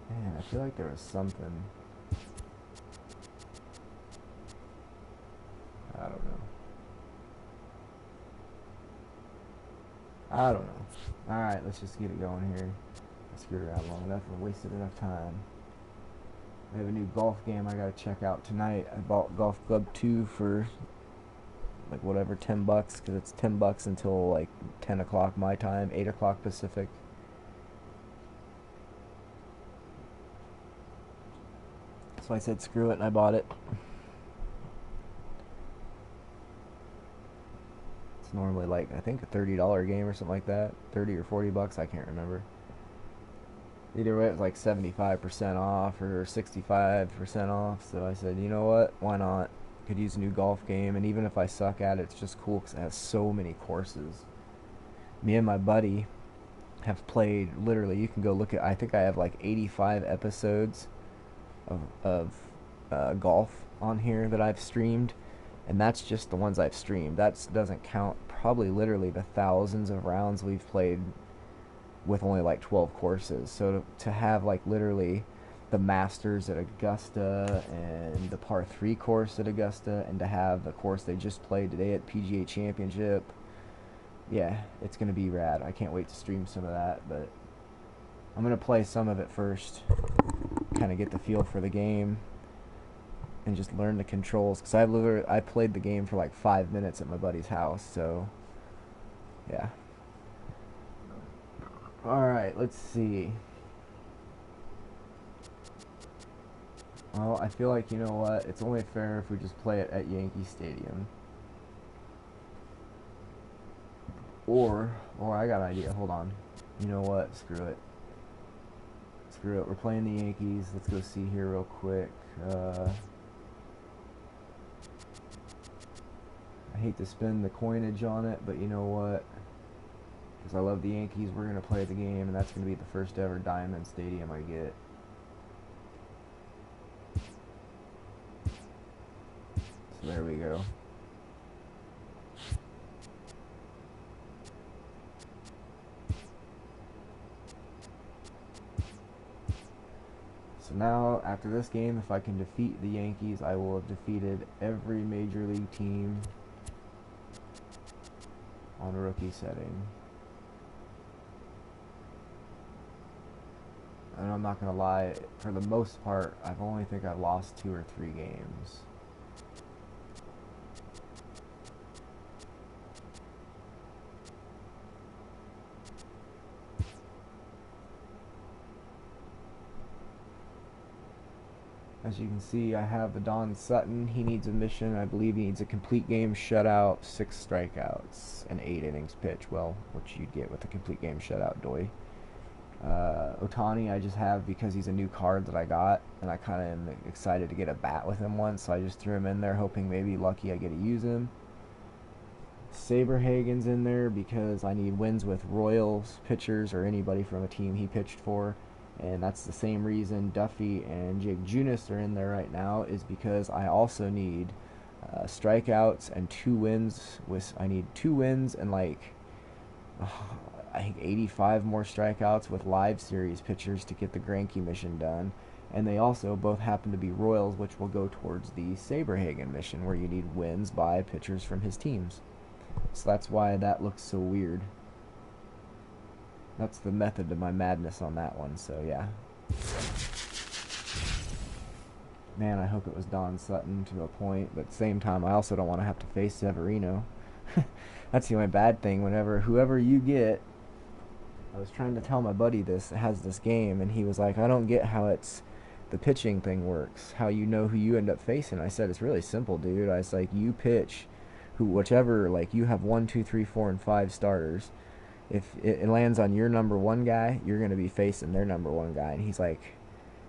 Man, I feel like there was something. I don't know. I don't know. Alright, let's just get it going here. I screwed around long enough and wasted enough time. I have a new golf game I gotta check out tonight. I bought Golf Club 2 for like whatever, $10, because it's $10 until like 10 o'clock my time, 8 o'clock Pacific. So I said screw it and I bought it. It's normally like, I think, a $30 game or something like that. 30 or 40 bucks, I can't remember. Either way, it was like 75% off or 65% off. So I said, you know what? Why not? Could use a new golf game. And even if I suck at it, it's just cool because it has so many courses. Me and my buddy have played, literally, you can go look at, I think I have like 85 episodes of golf on here that I've streamed. And that's just the ones I've streamed. That doesn't count probably literally the thousands of rounds we've played with only like 12 courses. So to have like literally the Masters at Augusta and the par 3 course at Augusta, and to have the course they just played today at PGA Championship, yeah, it's gonna be rad. I can't wait to stream some of that, but I'm gonna play some of it first, kind of get the feel for the game and just learn the controls, because I played the game for like 5 minutes at my buddy's house. So yeah. Alright, let's see. Well, I feel like, you know what, it's only fair if we just play it at Yankee Stadium. Or I got an idea, hold on. You know what, screw it. Screw it, we're playing the Yankees. Let's go see here real quick. I hate to spend the coinage on it, but you know what? Because I love the Yankees, we're going to play the game, and that's going to be the first ever Diamond Stadium I get. So there we go. So now, after this game, if I can defeat the Yankees, I will have defeated every Major League team on a rookie setting. And I'm not gonna lie, for the most part, I've lost 2 or 3 games. As you can see, I have the Don Sutton. He needs a mission. I believe he needs a complete game shutout, 6 strikeouts, and 8 innings pitched. Well, what you'd get with a complete game shutout, doy. Ohtani I just have because he's a new card that I got, and I kind of am excited to get a bat with him once, so I just threw him in there hoping maybe lucky I get to use him. Saberhagen's in there because I need wins with Royals pitchers or anybody from a team he pitched for, and that's the same reason Duffy and Jake Junis are in there right now, is because I also need strikeouts and 2 wins. I need 2 wins and like I think 85 more strikeouts with live series pitchers to get the Greinke mission done. And they also both happen to be Royals, which will go towards the Saberhagen mission, where you need wins by pitchers from his teams. So that's why that looks so weird. That's the method to my madness on that one, so yeah. Man, I hope it was Don Sutton to a point, but at the same time, I also don't want to have to face Severino. That's the only bad thing. Whoever you get, I was trying to tell my buddy this, that has this game, and he was like, I don't get how the pitching thing works, how you know who you end up facing. I said, it's really simple, dude. I was like, you pitch whichever, like, you have 1, 2, 3, 4, and 5 starters. If it lands on your number 1 guy, you're going to be facing their number 1 guy. And he's like,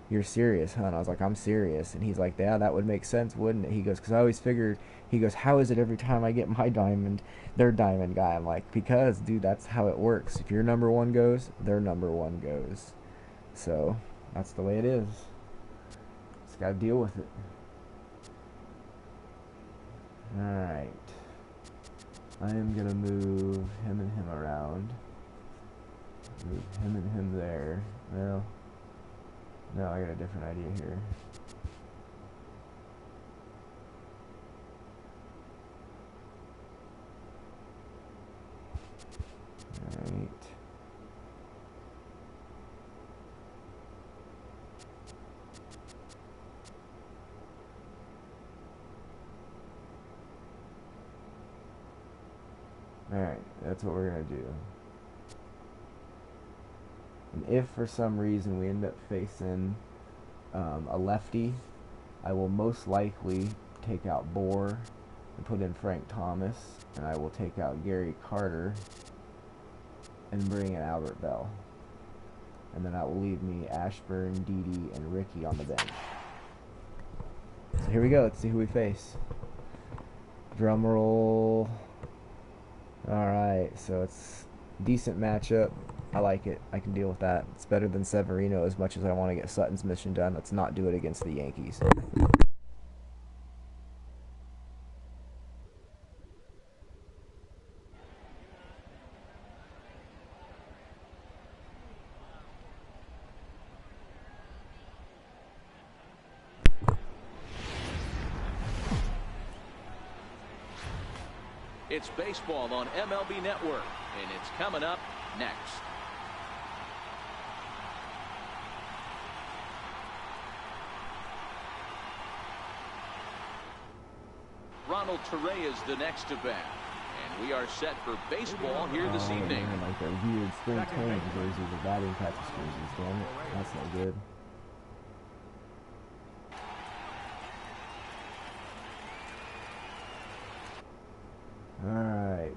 you're serious, huh? And I was like, I'm serious. And he's like, yeah, that would make sense, wouldn't it? He goes, because I always figured, he goes, how is it every time I get my diamond, their diamond guy? I'm like, because, dude, that's how it works. If your number 1 goes, their number 1 goes. So, that's the way it is. Just got to deal with it. Alright. I am going to move him and him around. Move him and him there. Well, no, I got a different idea here. Alright. Alright, that's what we're going to do. And if for some reason we end up facing a lefty, I will most likely take out Bohr and put in Frank Thomas, and I will take out Gary Carter and bring in Albert Bell. And then that will leave me Ashburn, Didi, and Ricky on the bench. So here we go. Let's see who we face. Drum roll. Alright, so it's a decent matchup. I like it. I can deal with that. It's better than Severino. As much as I want to get Sutton's mission done, let's not do it against the Yankees. It's baseball on MLB Network, and it's coming up next. Ronald Torre is the next to bat, and we are set for baseball here this evening. Man, like that weird spring training jerseys, the batting practice jerseys, damn it. That's not good. Alright.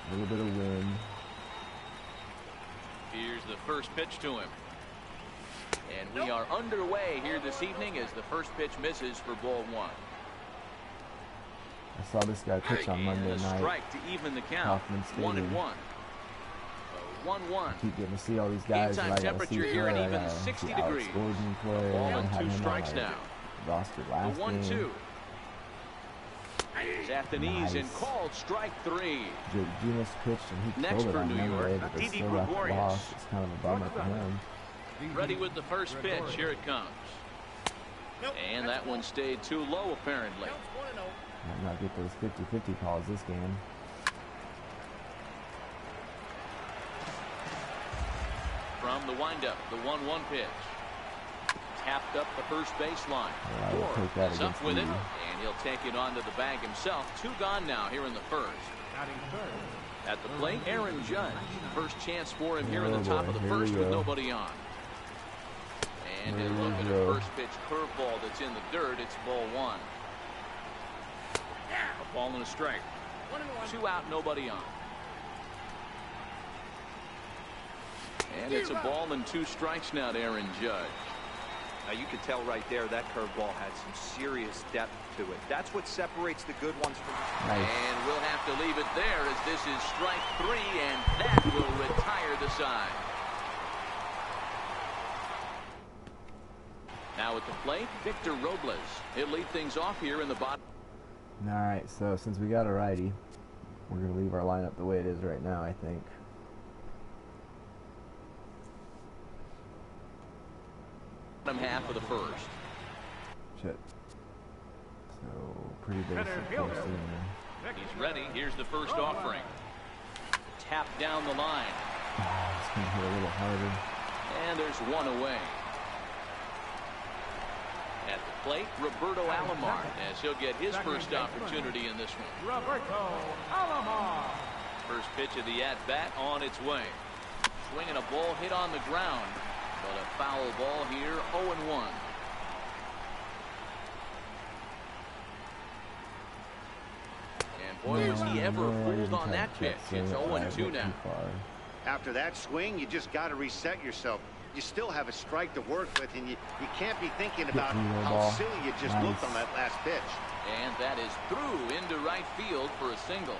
A little bit of wind. Here's the first pitch to him. And we are underway here this evening as the first pitch misses for ball 1. I saw this guy pitch on Monday night. Strike to even the count. 1-1. 1-1. Keep getting to see all these guys. Game time temperature here at even 60 degrees. Ball and 2 strikes now. Roster last the 1-2. Is at the knees and called strike 3. Jake Junis pitched and he Next killed it for on New Monday, York, but they Didi still got the loss. It's kind of a bummer for him. Ready with the first pitch. Here it comes. And that one stayed too low, apparently. Might not get those 50-50 calls this game. From the windup, the 1-1 pitch. Tapped up the first baseline. Bohr is up with it, and he'll take it onto the bag himself. 2 gone now here in the first. At the plate, Aaron Judge. First chance for him here in the top of the first with nobody on. And he'll look at a first pitch curveball that's in the dirt. It's ball one. A ball and a strike. 2 out, nobody on. And it's a ball and 2 strikes now to Aaron Judge. Now you can tell right there that curveball had some serious depth to it. That's what separates the good ones from the... Nice. And we'll have to leave it there as this is strike 3, and that will retire the side. Now at the plate, Victor Robles. He'll lead things off here in the bottom. All right, so since we got a righty, we're going to leave our lineup the way it is right now, I think. Bottom half of the first. Shit. So, pretty basic course in there. He's ready. Here's the first offering. Tap down the line. It's going to hit a little harder. And there's one away. At the plate, Roberto Alomar, as he'll get his first opportunity in this one. Roberto Alomar. First pitch of the at-bat on its way. Swinging a ball hit on the ground, but a foul ball here, 0-1. And boy, was he ever fooled on that pitch. It's 0-2 now. After that swing, you just got to reset yourself. You still have a strike to work with, and you can't be thinking about how silly you just looked on that last pitch. And that is through into right field for a single.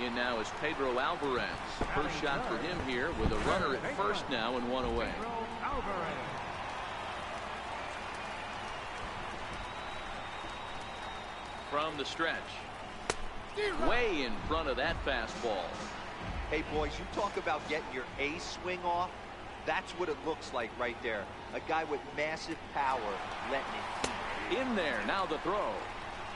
In now is Pedro Alvarez. First shot for him here with a runner at first now and one away. From the stretch. Way in front of that fastball. Hey, boys, you talk about getting your A swing off. That's what it looks like right there. A guy with massive power letting it eat. In there, now the throw.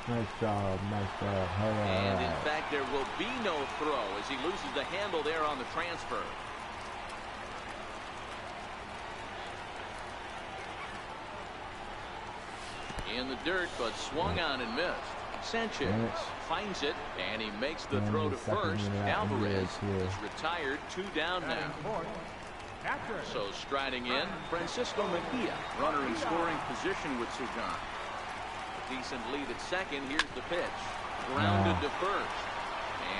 Nice job, nice job. And in fact, there will be no throw as he loses the handle there on the transfer. In the dirt, but swung on and missed. Sanchez finds it, and he makes the throw to first. Alvarez is retired, 2 down now. So striding in, Francisco Mejia, runner in scoring position with Sugan. A decent lead at second. Here's the pitch. Grounded to first.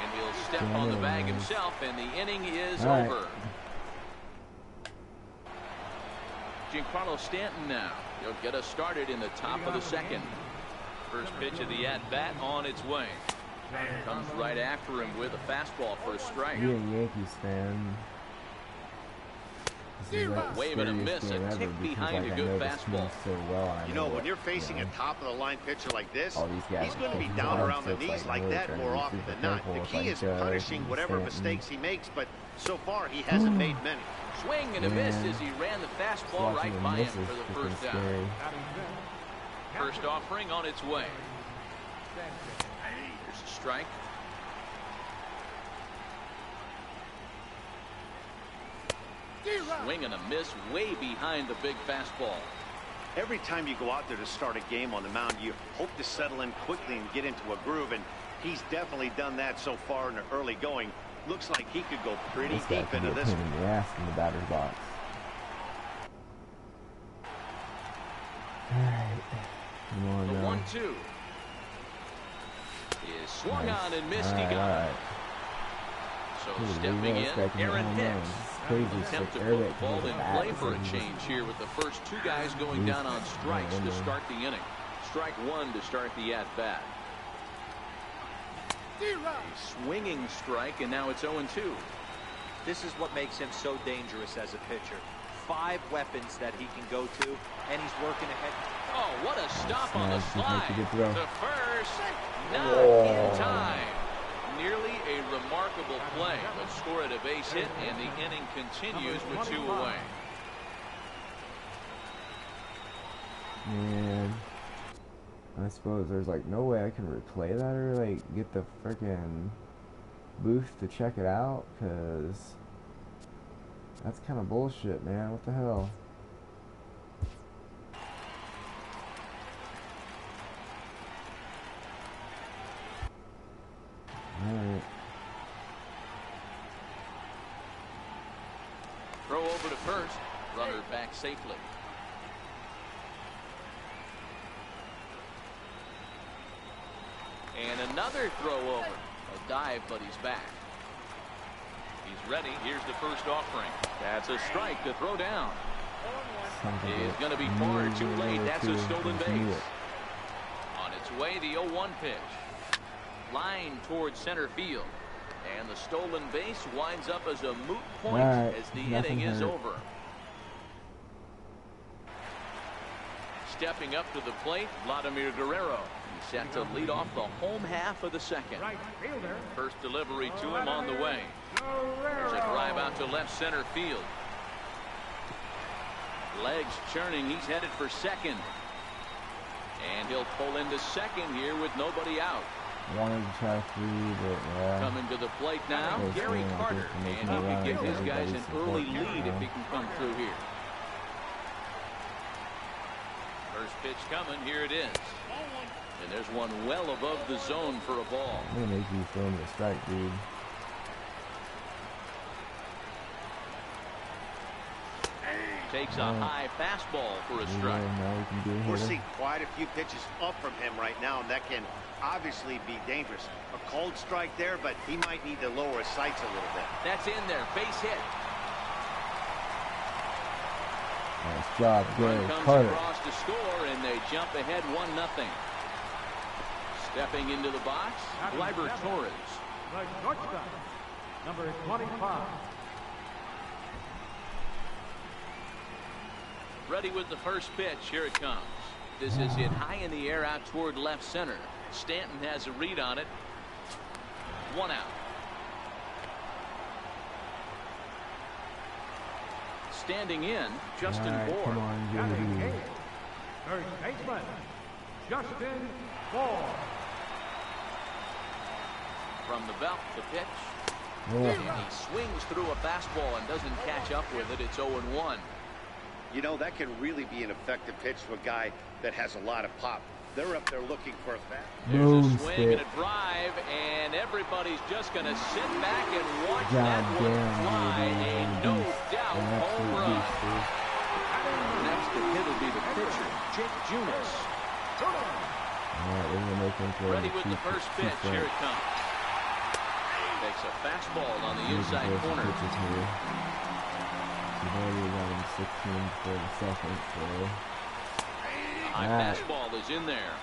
And he'll step on the bag himself, and the inning is over. Giancarlo Stanton now. He'll get us started in the top of the second. First pitch of the at-bat on its way. Comes right after him with a fastball for a strike. You're a Yankees fan. A wave and a miss, a tick behind a good fastball. So well, you know, when you're facing a top-of-the-line pitcher like this, he's going to be down around the knees like that more often than not. The key is punishing whatever mistakes he makes, but so far he hasn't made many. Swing and a miss as he ran the fastball right by him for the first down. First offering on its way. Here's a strike. Swing and a miss way behind the big fastball. Every time you go out there to start a game on the mound, you hope to settle in quickly and get into a groove, and he's definitely done that so far in the early going. Looks like he could go pretty deep into this one. In the ass in the batter's box. All right. Come on the now. 1-2 is swung on and missed. He got it. So stepping in, Aaron Hicks. Attempt to put the ball in play for a change here with the first 2 guys going down on strikes to start the inning. Strike 1 to start the at-bat. A swinging strike, and now it's 0-2. This is what makes him so dangerous as a pitcher. 5 weapons that he can go to, and he's working ahead. Oh, what a stop on the slide. To first, not in time. Nearly a remarkable play, but scored a base hit, and the inning continues with 2 away. Man, I suppose there's like no way I can replay that or like get the freaking booth to check it out, because that's kind of bullshit, man. What the hell? Alright. Throw over to first. Runner back safely. And another throw over. A dive, but he's back. He's ready. Here's the first offering. That's a strike to throw down. Is going to be far too late. That's a stolen base. On its way, the 0-1 pitch. Line towards center field. And the stolen base winds up as a moot point as the inning is over. Stepping up to the plate, Vladimir Guerrero. He's set to lead off the home half of the second. First delivery to him on the way. There's a drive out to left center field. Legs churning. He's headed for second. And he'll pull into second here with nobody out. Wanted to try 3, but yeah. Coming to the plate now, Gary Carter. And he can give these guys an early lead if he can come through here. First pitch coming. Here it is. And there's one well above the zone for a ball. I'm gonna make you throw me a strike, dude. Takes a high fastball for a strike. We're seeing quite a few pitches up from him right now, and that can obviously be dangerous. A cold strike there, but he might need to lower his sights a little bit. That's in there. Base hit. Nice job, Gary Carter. Carter. Across to score, and they jump ahead 1-0. Stepping into the box, Gleyber Torres. The shortstop, number 25. Ready with the first pitch. Here it comes. This is hit high in the air out toward left center. Stanton has a read on it. 1 out. Standing in, Justin Bohr. Come on, Third baseman, Justin Bohr. From the belt, the pitch. Yeah. And he swings through a fastball and doesn't catch up with it. It's 0-1. You know, that can really be an effective pitch to a guy that has a lot of pop. They're up there looking for a fast. There's a swing and a drive, and everybody's just going to sit back and watch that one fly. A no-doubt home run. Next to hit will be the pitcher, Jake Junis. Ready with the first pitch. Here it comes. Takes a fastball on the inside corner. You've already run 16 for the second, so... High fastball is in there.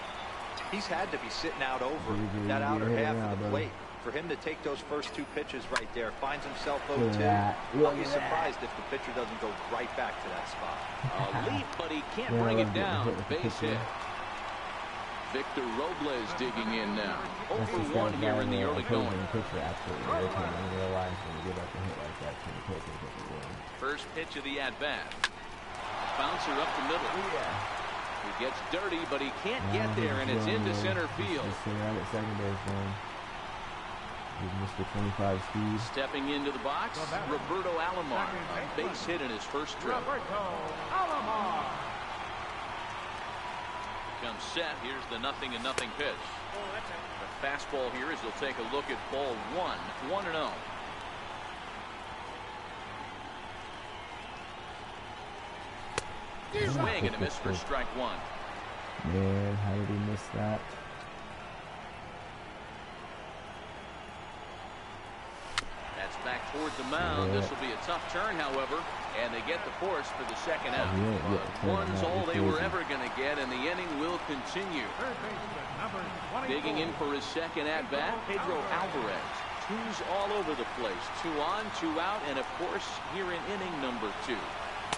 He's had to be sitting out over that outer half of the plate. For him to take those first 2 pitches right there, finds himself 0-2. I'll be surprised if the pitcher doesn't go right back to that spot. A leap, but he can't bring it down. Base hit. Victor Robles digging in now. 0-1 here in the early going. First pitch of the at-bat. Bouncer up the middle. He gets dirty, but he can't get there, and it's into center field. Mr. 25 speed. Stepping into the box, Roberto Alomar. A base hit in his first trip. Comes set. Here's the 0-0 pitch. The fastball here as he'll take a look at ball 1. 1-0. Swing and a miss for strike 1. Man, how did he miss that? That's back towards the mound. This will be a tough turn, however, and they get the force for the second out. One's all they were ever going to get, and the inning will continue. Digging in for his second at-bat, Pedro Alvarez. 2s all over the place. 2 on, 2 out, and of course, here in inning number 2.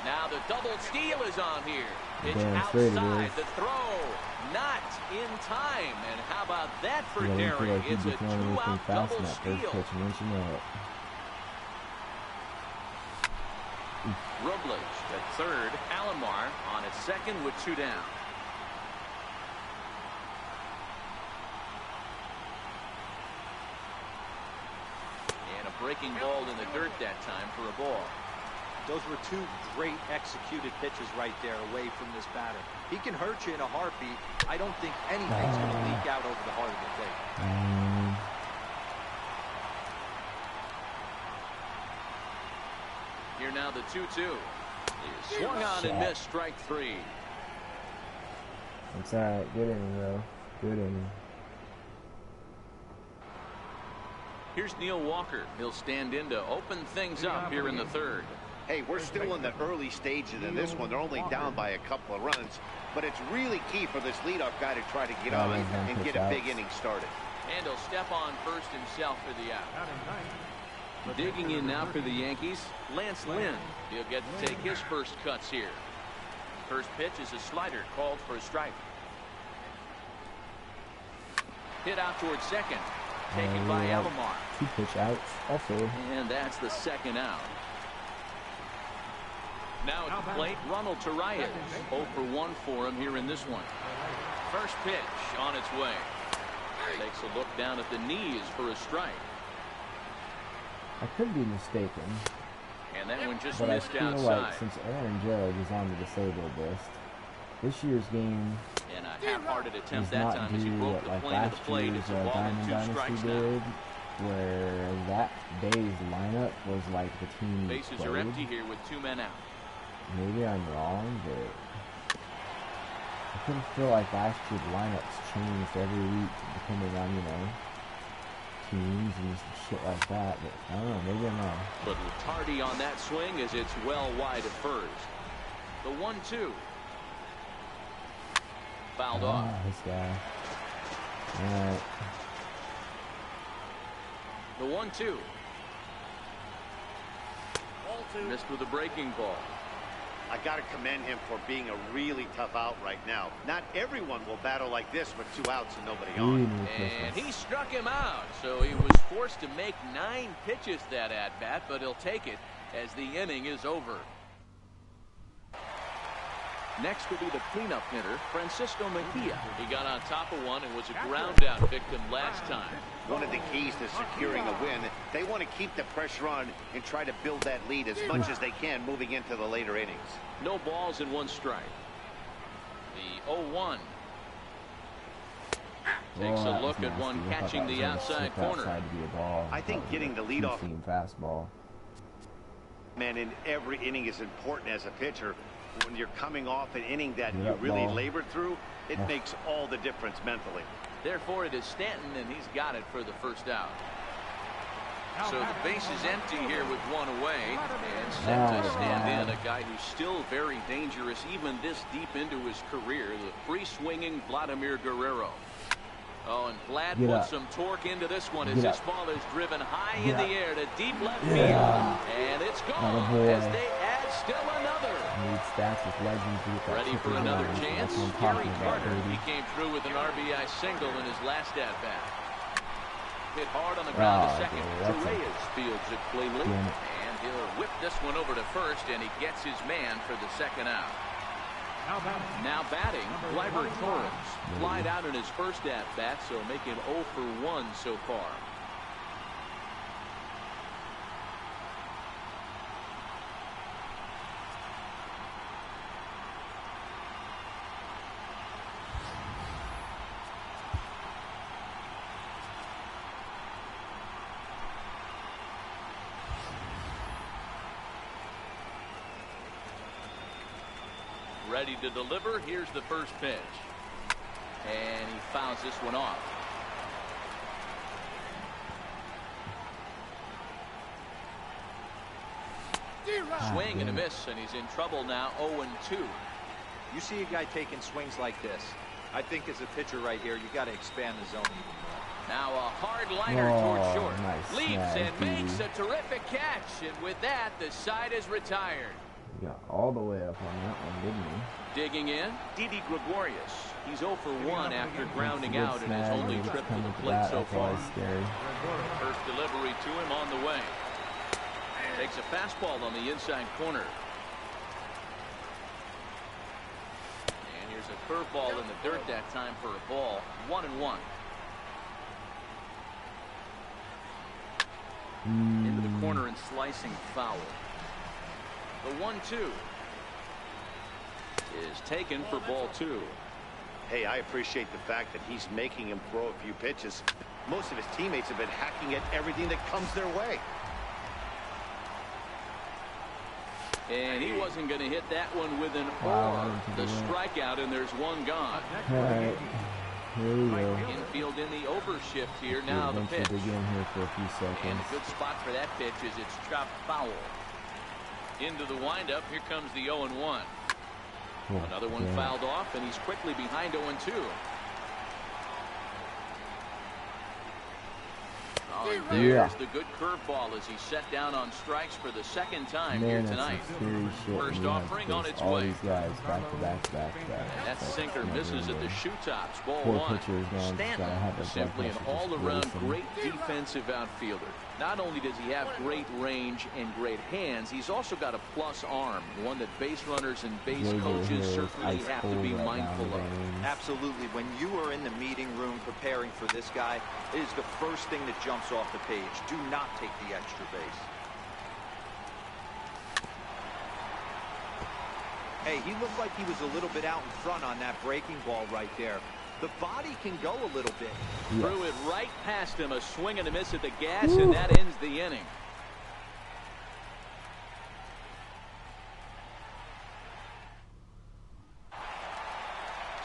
Now the double steal is on here. Pitch outside, the throw not in time. And how about that for Derry? It's a 2-out double steal. Robles at third, Alomar on at second with 2 down. And a breaking ball in the dirt that time for a ball. Those were 2 great executed pitches right there away from this batter. He can hurt you in a heartbeat. I don't think anything's going to leak out over the heart of the plate. Here now the 2-2. He swung on and missed, strike 3. It's alright. Good inning, though. Good inning. Here's Neil Walker. He'll stand in to open things up here in the 3rd. Hey, we're still in the early stages in this one. They're only down by a couple of runs, but it's really key for this leadoff guy to try to get on and get a big inning started. And he'll step on first himself for the out. Digging in now for the Yankees, Lance Lynn. He'll get to take his first cuts here. First pitch is a slider called for a strike. Hit out towards second. Taken by Alomar. 2 pitch outs also. And that's the 2nd out. Now at the plate, Ronald Torreyes. 0 for 1 for him here in this one. First pitch on its way. Takes a look down at the knees for a strike. I could be mistaken. And that one just but missed I feel outside. like since Aaron Judge is on the disabled list, this year's game And a half-hearted attempt is that not time as he due broke the like plane of the last plate. year's It's a ball and 2 Dynasty strikes did, now. where that day's lineup was like the team Bases played. are empty here with 2 men out. Maybe I'm wrong, but I kind of feel like last year's lineups changed every week depending on, you know, teams and shit like that. But I don't know, maybe I'm wrong. But Tardy on that swing as it's well wide of first. The 1-2. Fouled off. This guy. Alright. The 1-2. Missed with a breaking ball. I got to commend him for being a really tough out right now. Not everyone will battle like this with 2 outs and nobody on. And he struck him out, so he was forced to make 9 pitches that at-bat, but he'll take it as the inning is over. Next will be the cleanup hitter, Francisco Mejia. He got on top of one and was a ground-out victim last time. One of the keys to securing a win, they want to keep the pressure on and try to build that lead as much as they can moving into the later innings. No balls and 1 strike. The 0-1. Takes a look at one catching the outside corner. I think getting the lead off fastball, man, in every inning is important as a pitcher. When you're coming off an inning that you really labored through, it makes all the difference mentally. Therefore, it is Stanton, and he's got it for the first out. So the base is empty here with 1 away, and set to stand in a guy who's still very dangerous even this deep into his career, the free-swinging Vladimir Guerrero. Oh, and Vlad puts some torque into this one as this ball is driven high in the air to deep left field. And it's gone as they add still another. Ready for another chance? Gary Carter. He came through with an RBI single in his last at-bat. Hit hard on the ground to second. Torreyes fields it cleanly. And he'll whip this one over to first, and he gets his man for the 2nd out. Now batting, Gleyber Torres. Flied out in his first at-bat, so make him 0 for 1 so far. Ready to deliver. Here's the first pitch. And he fouls this one off. Swing and a miss, and he's in trouble now. 0-2. You see a guy taking swings like this. I think as a pitcher right here, you got to expand the zone even more. Now a hard liner towards short. Nice. Leaps and makes a terrific catch, and with that, the side is retired. He got all the way up on that one, didn't he? Digging in, Didi Gregorius. He's 0 for 1 after grounding out in his only trip to the plate so far. First delivery to him on the way. Takes a fastball on the inside corner. And here's a curveball in the dirt that time for a ball. 1-1. Into the corner and slicing foul. The 1-2 is taken for ball 2. Hey, I appreciate the fact that he's making him throw a few pitches. Most of his teammates have been hacking at everything that comes their way. And he wasn't going to hit that one with an or. The strikeout, and there's one gone. All right. Here we go. Infield in the overshift here. Now the pitch. Again here for a few seconds. And a good spot for that pitch is it's chopped foul. Into the windup. Here comes the 0-1. Another one fouled off, and he's quickly behind 0-2. Oh, and there's the good curveball as he set down on strikes for the second time here tonight. First offering on its way. These guys back to back. And that sinker misses at the shoe tops. Ball one. Stanton is simply an all-around great defensive outfielder. Not only does he have great range and great hands, he's also got a plus arm, one that base runners and base coaches certainly have to be mindful of. Absolutely. When you are in the meeting room preparing for this guy, it is the first thing that jumps off the page. Do not take the extra base. Hey, he looked like he was a little bit out in front on that breaking ball right there. The body can go a little bit. Yes. Threw it right past him. A swing and a miss at the gas, and that ends the inning.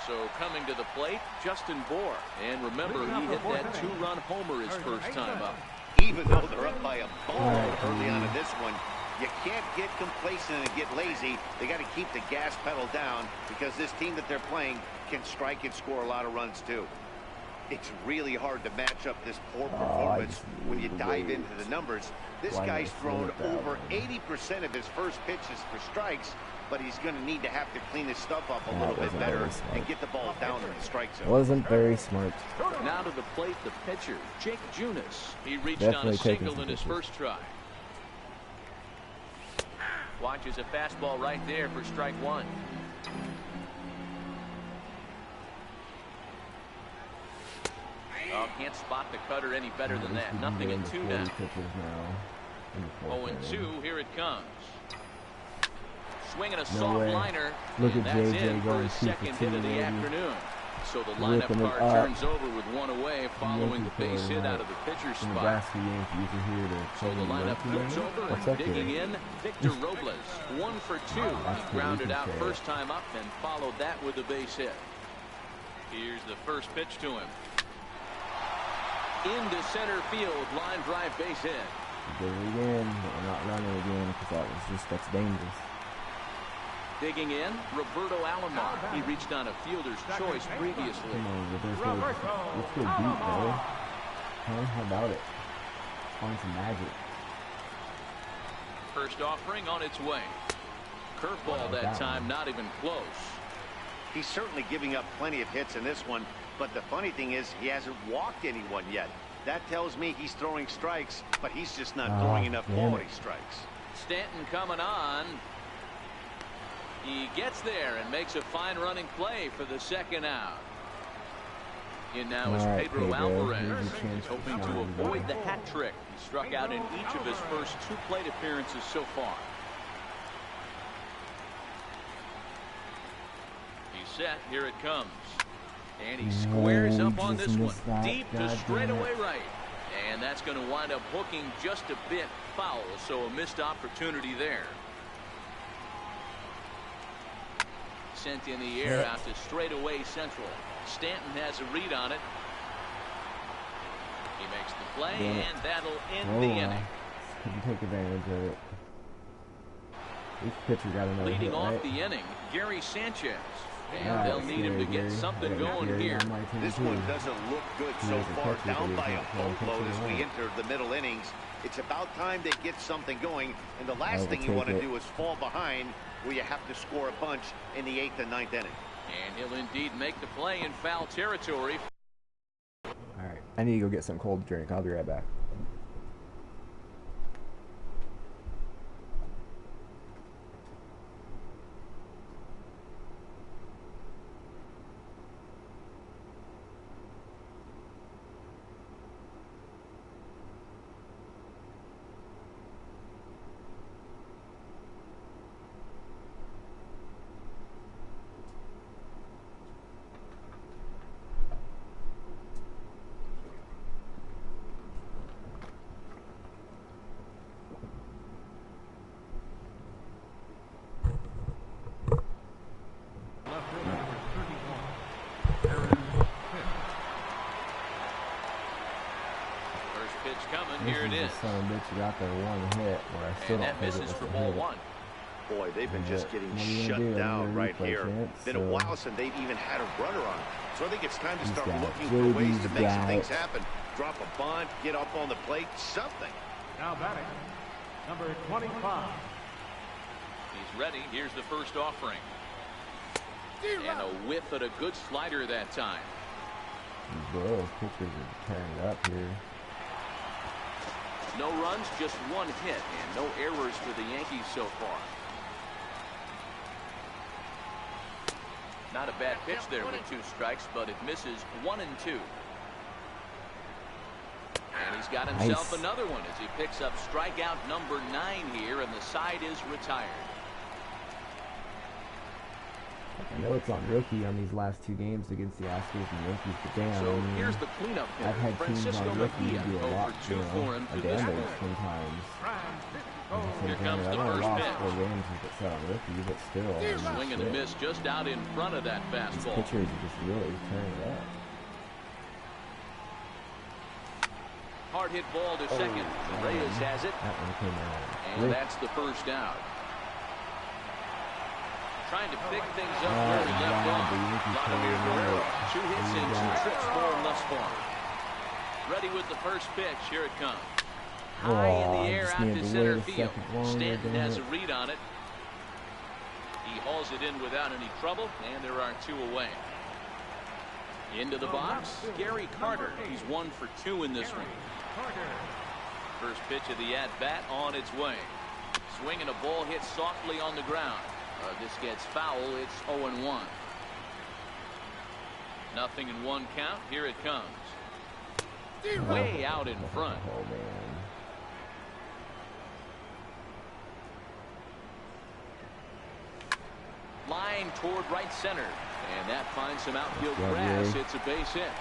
So coming to the plate, Justin Bohr. And remember, he hit that two-run homer his first time up. Even though they're up by a ball early on in this one, you can't get complacent and get lazy. They got to keep the gas pedal down because this team that they're playing can strike and score a lot of runs too. It's really hard to match up this poor performance when you dive into the numbers. This guy's thrown over 80% of his first pitches for strikes, but he's going to need to have to clean his stuff up a little bit better and get the ball down in the strike zone. Wasn't very smart. Now to the plate, the pitcher, Jake Junis. He reached on a single in his first try. Watches a fastball right there for strike one. Oh, can't spot the cutter any better than that. Nothing in 2 now. 0-2, here it comes. Swinging a soft liner. Look and at that's JJ in for his second hit of the afternoon. So the lineup card turns over with one away following the base hit out of the pitcher's spot. Nebraska Yankees are here to so the lineup moves over and digging in, Victor Robles. 1 for 2. He grounded out first time up and followed that with a base hit. Here's the first pitch to him. Into center field, line drive base hit. Did it again, but we're not running again because that's dangerous. Digging in, Roberto Alomar. He reached on a fielder's choice previously. Come on, Roberto. Let's go deep, bro. How about it? Find some magic. First offering on its way. Curveball that time, not even close. He's certainly giving up plenty of hits in this one, but the funny thing is he hasn't walked anyone yet. That tells me he's throwing strikes, but he's just not throwing enough quality strikes. Stanton coming on. He gets there and makes a fine running play for the second out. In now is Pedro Alvarez. He's hoping to avoid the hat trick. He struck out in each of his first 2 plate appearances so far. He's set. Here it comes. And he squares up on this one. Deep to straightaway right. And that's going to wind up hooking just a bit foul. So a missed opportunity there. Sent in the air out to straightaway central. Stanton has a read on it. He makes the play, and that'll end the inning. Couldn't take advantage of it. This pitcher got another Leading hit, off right? the inning, Gary Sanchez. And they'll need him to get something going here. This one doesn't look good so far, down by a boatload as we enter the middle innings. It's about time they get something going, and the last thing you want to do is fall behind where you have to score a bunch in the 8th and 9th inning. And he'll indeed make the play in foul territory. All right, I need to go get some cold drink. I'll be right back. son of a bitch got there one hit where I still don't think it was for a ball hit. one. Boy, they've been just getting shut down right here. Been a while since they've even had a runner on. So I think it's time to start looking for ways to make some things happen. Drop a bunt, get up on the plate, something. Now batting, number 25. He's ready. Here's the first offering. And a whiff at a good slider that time. These Royals pitchers are tearing up here. No runs, just one hit, and no errors for the Yankees so far. Not a bad pitch there with 2 strikes, but it misses 1 and 2. And he's got himself another one as he picks up strikeout number 9 here, and the side is retired. I know it's on rookie on these last 2 games against the Astros and Yankees, but damn, So here's the cleanup hitter. I've had teams on rookie do a lot, you know, a damage sometimes. Here comes the I only first lost pitch. 4 games with it set on rookie, but still. Swing and a miss just out in front of that These fastball. pitchers are just really tearing it up. Hard hit ball to second. Reyes has it. That one came out. And that's the first out. Trying to pick things up where he left off. Vladimir Guerrero, 2 hits and 2 trips for him thus far. Ready with the first pitch. Here it comes. High in the air out to center field. Stanton has a read on it. He hauls it in without any trouble, and there are 2 away. Into the box, Gary Carter. He's 1 for 2 in this one. First pitch of the at-bat on its way. Swing and a ball hit softly on the ground. This gets foul. It's 0-1. Nothing in 1 count. Here it comes. Way out in front. Oh, man. Line toward right center. And that finds some outfield grass. It's a base hit.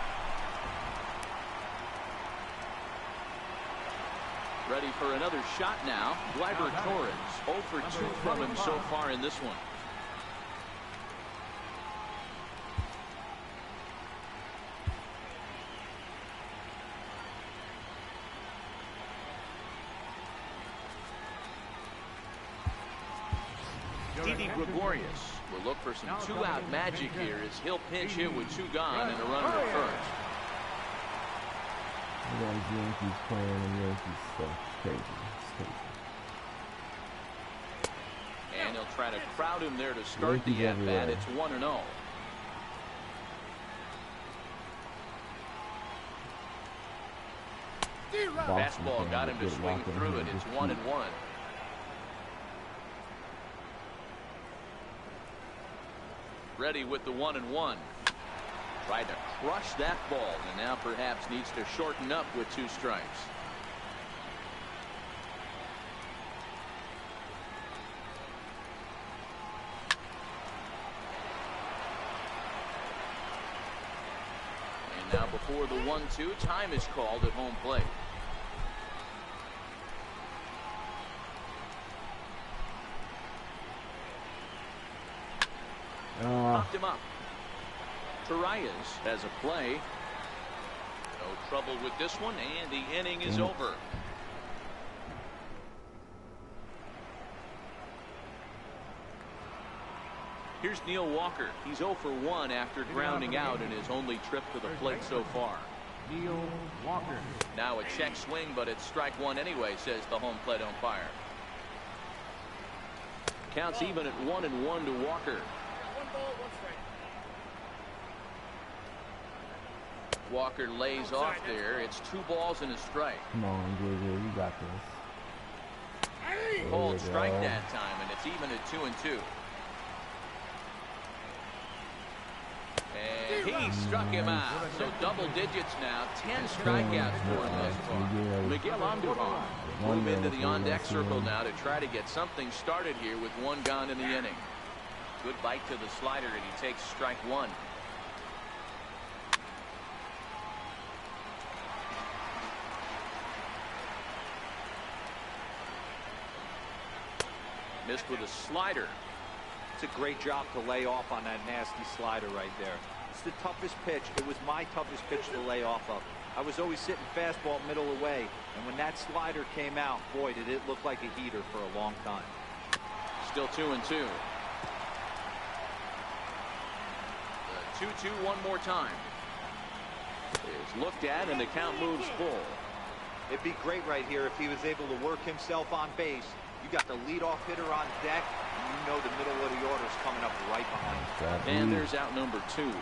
Ready for another shot now. Gleyber Torres, 0 for 2 from him so far in this one. Didi Gregorius will look for some 2-out magic here as he'll pinch hit with 2 gone and a runner at first. You guys Yankees playing and Yankees stuff. Crazy. It's crazy. And they'll try to crowd him there to start the at-bat. It's 1-0. Fastball got him to swing through it. It's 1-1. Ready with the 1-1. Tried to crush that ball, and now perhaps needs to shorten up with 2 strikes. And now before the 1-2, time is called at home plate. Popped him up. Torres has a play. No trouble with this one, and the inning is over. Here's Neil Walker. He's 0 for 1 after grounding out in his only trip to the plate so far. Neil Walker. Now a check swing, but it's strike 1 anyway, says the home plate umpire. Counts even at 1-1 to Walker. Walker lays off there. It's 2 balls and a strike. Come on, JJ, you got this. Called strike that time, and it's even at 2-2. And he struck him out. So double digits now. 10 strikeouts for him thus far. Miguel Andujar move into the on-deck circle now to try to get something started here with 1 gone in the inning. Good bite to the slider, and he takes strike 1. Missed with a slider. It's a great job to lay off on that nasty slider right there. It's the toughest pitch. It was my toughest pitch to lay off of. I was always sitting fastball middle away, and when that slider came out, boy, did it look like a heater for a long time. Still 2-2. The 2-2 one more time. Is looked at, and the count moves full. It'd be great right here if he was able to work himself on base. You got the leadoff hitter on deck, and you know the middle of the order is coming up right behind. And there's out number 2.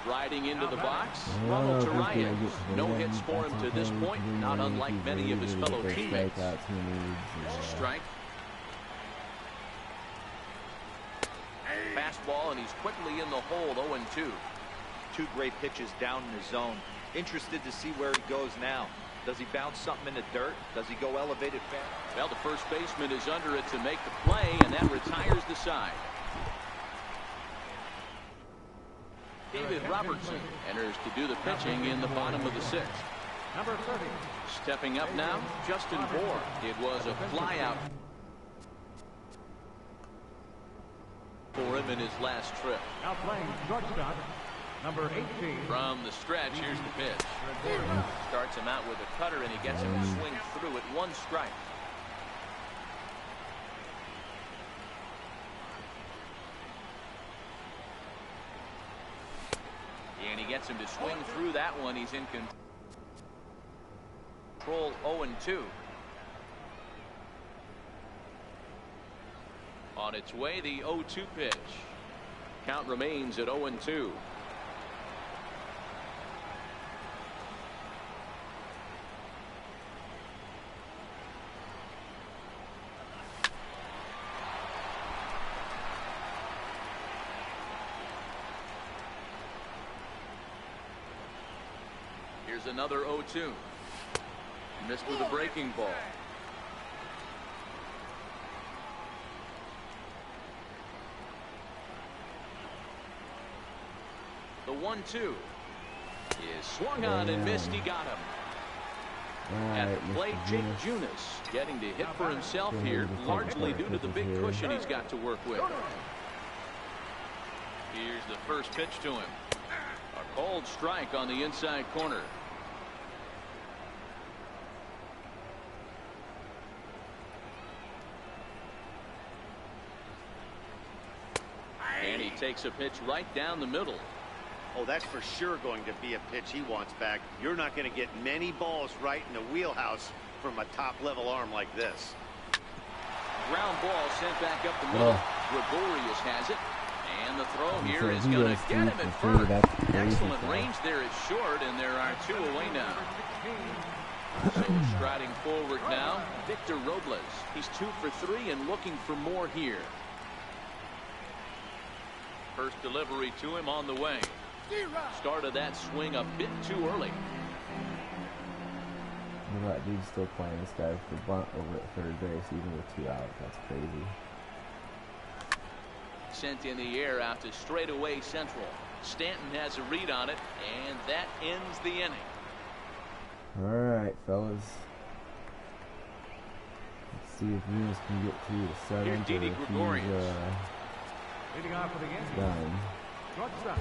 Striding into the box, Ronald Torreyes. No hits for him to this point, not unlike many of his fellow teammates. Strike. Fastball, and he's quickly in the hole, 0-2. 2 great pitches down in the zone. Interested to see where he goes now. Does he bounce something in the dirt? Does he go elevated fast? Well, the first baseman is under it to make the play, and that retires the side. David Robertson enters to do the pitching in the bottom of the 6th. Number 30. Stepping up now, Justin Bohr. It was a flyout for him in his last trip. Now playing shortstop, number 18. From the stretch, here's the pitch. Starts him out with a cutter, and he gets him to swing through it. 1 strike. And he gets him to swing through that one. He's in control. 0-2. On its way, the 0-2 pitch. Count remains at 0-2. Here's another 0-2. Missed with a breaking ball. The 1-2 is swung on and missed. He got him. At the plate, Jake Junis getting to hit for himself here, largely due to the big cushion he's got to work with. Here's the first pitch to him. A cold strike on the inside corner. And he takes a pitch right down the middle. Oh, that's for sure going to be a pitch he wants back. You're not going to get many balls right in the wheelhouse from a top-level arm like this. Ground ball sent back up the middle. Gregorius has it. And the throw here is going to get him at first. Excellent range there. It's short, and there are 2 away now. So striding forward now, Victor Robles. He's 2 for 3 and looking for more here. First delivery to him on the way. Started that swing a bit too early. Look at that dude still playing this guy for bunt over at third base, even with 2 outs. That's crazy. Sent in the air out to straightaway central. Stanton has a read on it, and that ends the inning. All right, fellas. Let's see if Venus can get to the 7th. Here's Didi Gregorius. Leading off for the Yankees. Done. Shortstop.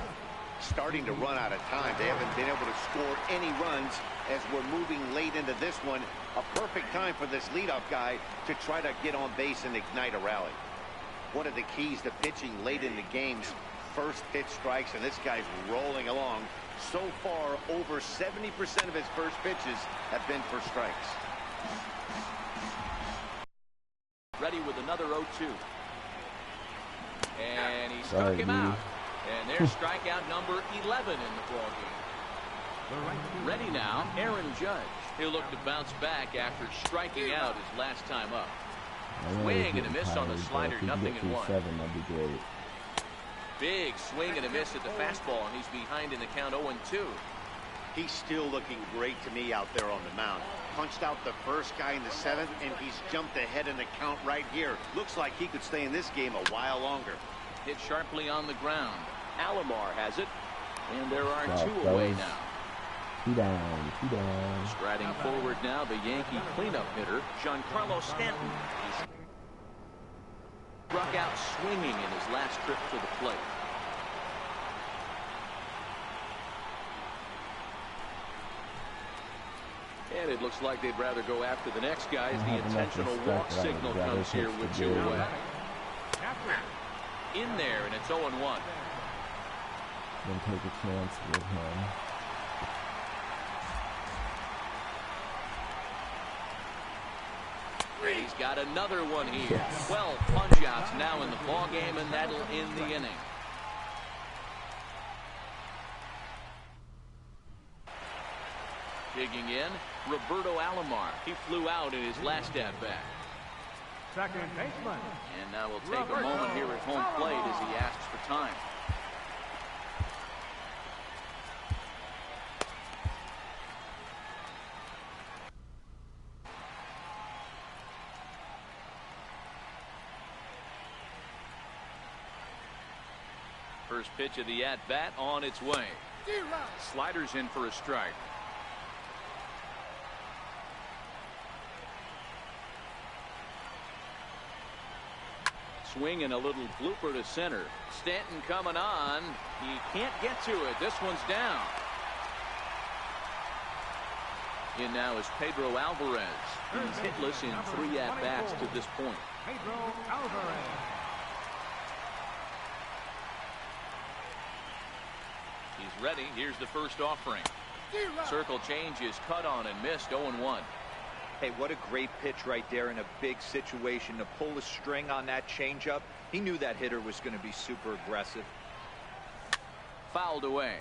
Starting to run out of time. They haven't been able to score any runs as we're moving late into this one. A perfect time for this leadoff guy to try to get on base and ignite a rally. One of the keys to pitching late in the games, first pitch strikes, and this guy's rolling along. So far, over 70% of his first pitches have been for strikes. Ready with another 0-2. And he struck him out. And there's strikeout number 11 in the ballgame. Ready now, Aaron Judge. He'll look to bounce back after striking out his last time up. Swing and a miss on the slider, 0-1. That'd be great. Big swing and a miss at the fastball, and he's behind in the count 0-2. He's still looking great to me out there on the mound. Punched out the first guy in the 7th, and he's jumped ahead in the count right here. Looks like he could stay in this game a while longer. Hit sharply on the ground. Alomar has it, and there are 2 that away was now. 2 down, 2 down. Striding forward now, the Yankee cleanup hitter, Giancarlo Stanton. He's struck out swinging in his last trip to the plate. quiet. It looks like they'd rather go after the next guy as the intentional walk signal comes here with 2 away. In there, and it's 0-1. Then take a chance with him. He's got another one here. 12 punch-outs now in the ball game, and that'll end the inning. Digging in, Roberto Alomar. He flew out in his last at-bat. Second baseman. And now we'll take a moment here at home plate as he asks for time. First pitch of the at-bat on its way. Sliders in for a strike. Swing and a little blooper to center. Stanton coming on. He can't get to it. This one's down. In now is Pedro Alvarez. He's hitless in 3 at-bats to this point. Pedro Alvarez. He's ready. Here's the first offering. Circle change is cut on and missed. 0-1. Hey, what a great pitch right there in a big situation to pull a string on that changeup. He knew that hitter was going to be super aggressive. Fouled away.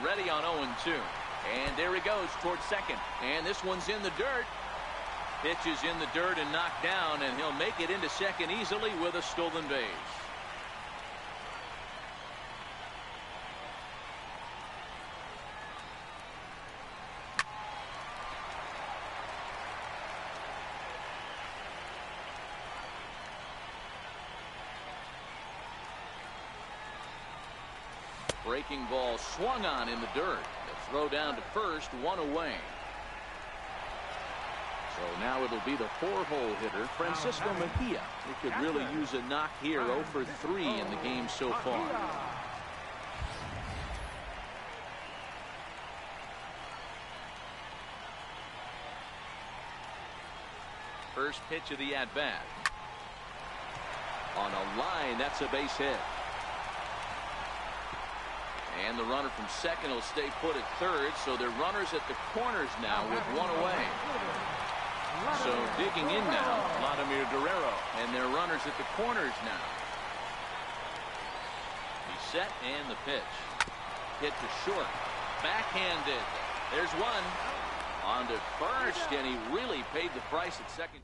Ready on 0-2. And there he goes towards second. And this one's in the dirt. Pitch is in the dirt and knocked down, and he'll make it into second easily with a stolen base. Breaking ball swung on in the dirt. The throw down to first, 1 away. So now it'll be the 4-hole hitter, Francisco Mejia. He could really use a knock here. 0 for 3 in the game so far. First pitch of the at-bat. On a line, that's a base hit. And the runner from second will stay put at third, so they're runners at the corners now with 1 away. So digging in now, Vladimir Guerrero, and they're runners at the corners now. He's set, and the pitch. Hit to short. Backhanded. There's one. On to first, and he really paid the price at second.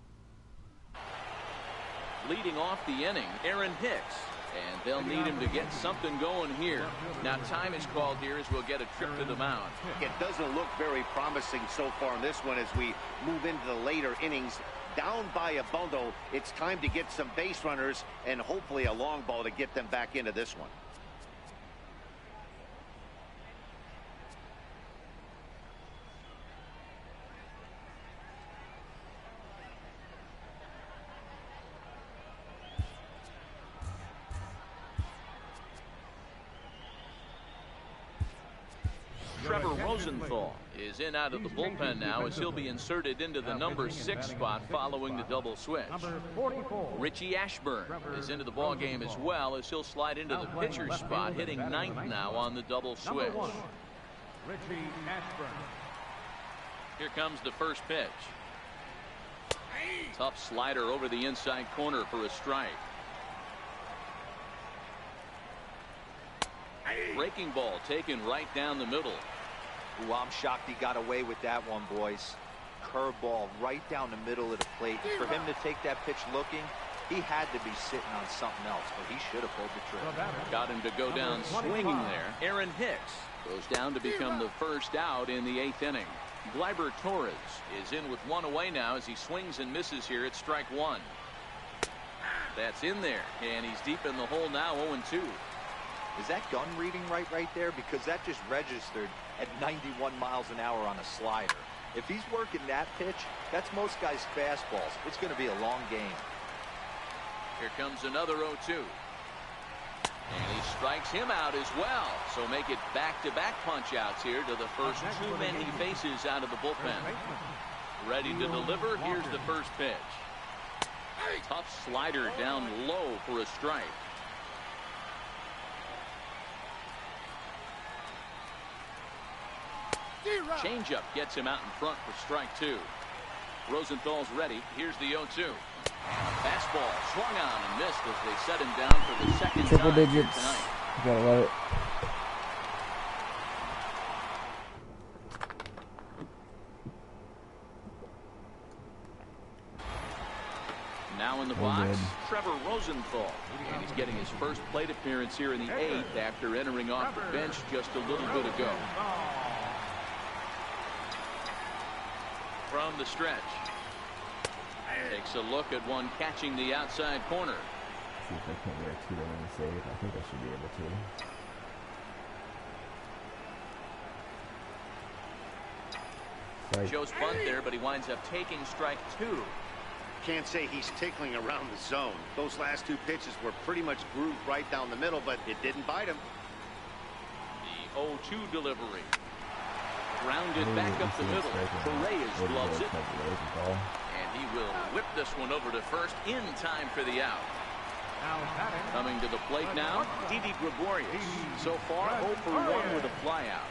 Leading off the inning, Aaron Hicks. And they'll need him to get something going here. Now time is called here as we'll get a trip to the mound. It doesn't look very promising so far in this one as we move into the later innings. Down by a bundle, it's time to get some base runners and hopefully a long ball to get them back into this one. Trevor Rosenthal is in out of the bullpen now as he'll be inserted into the number 6 spot following the double switch. Richie Ashburn is into the ball game as well as he'll slide into the pitcher's spot, hitting 9th now on the double switch. Richie Ashburn. Here comes the first pitch. Tough slider over the inside corner for a strike. Breaking ball taken right down the middle. Ooh, I'm shocked he got away with that one, boys. Curveball right down the middle of the plate. For him to take that pitch looking, he had to be sitting on something else, but he should have pulled the trigger. Got him to go down swinging there. Aaron Hicks goes down to become the first out in the 8th inning. Gleyber Torres is in with 1 away now as he swings and misses here at strike 1. That's in there, and he's deep in the hole now, 0-2. Is that gun reading right there? Because that just registered at 91 miles an hour on a slider. If he's working that pitch, that's most guys' fastballs. It's going to be a long game. Here comes another 0-2. And he strikes him out as well. So make it back-to-back punch-outs here to the first two men he faces out of the bullpen. Ready to deliver. Here's the first pitch. Tough slider down low for a strike. Changeup gets him out in front for strike two. Rosenthal's ready. Here's the 0-2. Fastball swung on and missed as they set him down for the second triple time digits. tonight. You gotta love it. Now in the box, Trevor Rosenthal. And he's getting his first plate appearance here in the 8th after entering off the bench just a little bit ago. From the stretch. Takes a look at one catching the outside corner. See if I can't get a 2-run save. I think I should be able to. Strike. Joe's bunt there, but he winds up taking strike two. Can't say he's tickling around the zone. Those last two pitches were pretty much grooved right down the middle, but it didn't bite him. The 0-2 delivery. Grounded back up the middle. Correa's gloves it. And he will whip this one over to first in time for the out. Coming to the plate now, Didi Gregorius. So far, 0 for 1 with a flyout.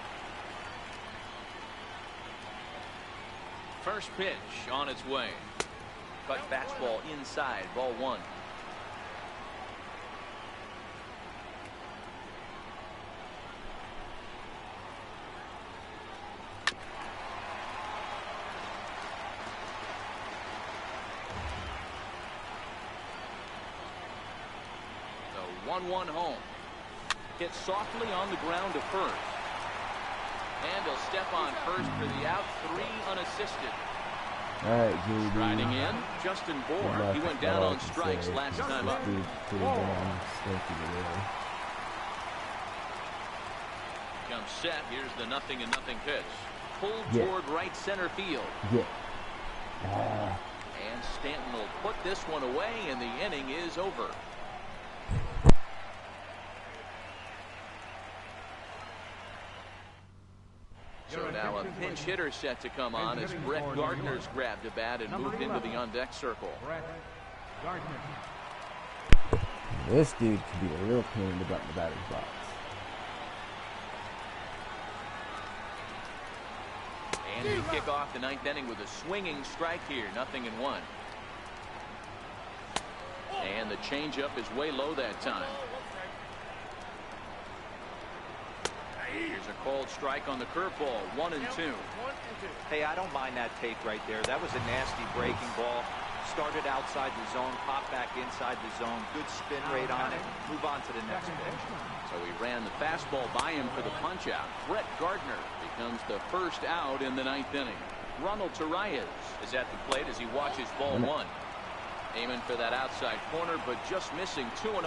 First pitch on its way. Cut fastball inside, ball 1. The 1-1 home. Hit softly on the ground to first. And he'll step on first for the out, 3 unassisted. All right, JD. Riding in, Justin Bohr. He went down on strikes last time up. Jump set. Here's the 0-0 pitch. Pulled toward right center field. And Stanton will put this one away, and the inning is over. So now a pinch hitter set to come on as Brett Gardner's grabbed a bat and moved into the on-deck circle. This dude could be a real pain in the butt in the batter's box. And we kick off the 9th inning with a swinging strike here, 0-1. And the changeup is way low that time. Here's a called strike on the curveball, 1-2. Hey, I don't mind that take right there. That was a nasty breaking ball. Started outside the zone, popped back inside the zone. Good spin rate on it. Move on to the next pitch. So he ran the fastball by him for the punch-out. Brett Gardner becomes the first out in the 9th inning. Ronald Torreyes is at the plate as he watches ball 1. Aiming for that outside corner, but just missing 2-0.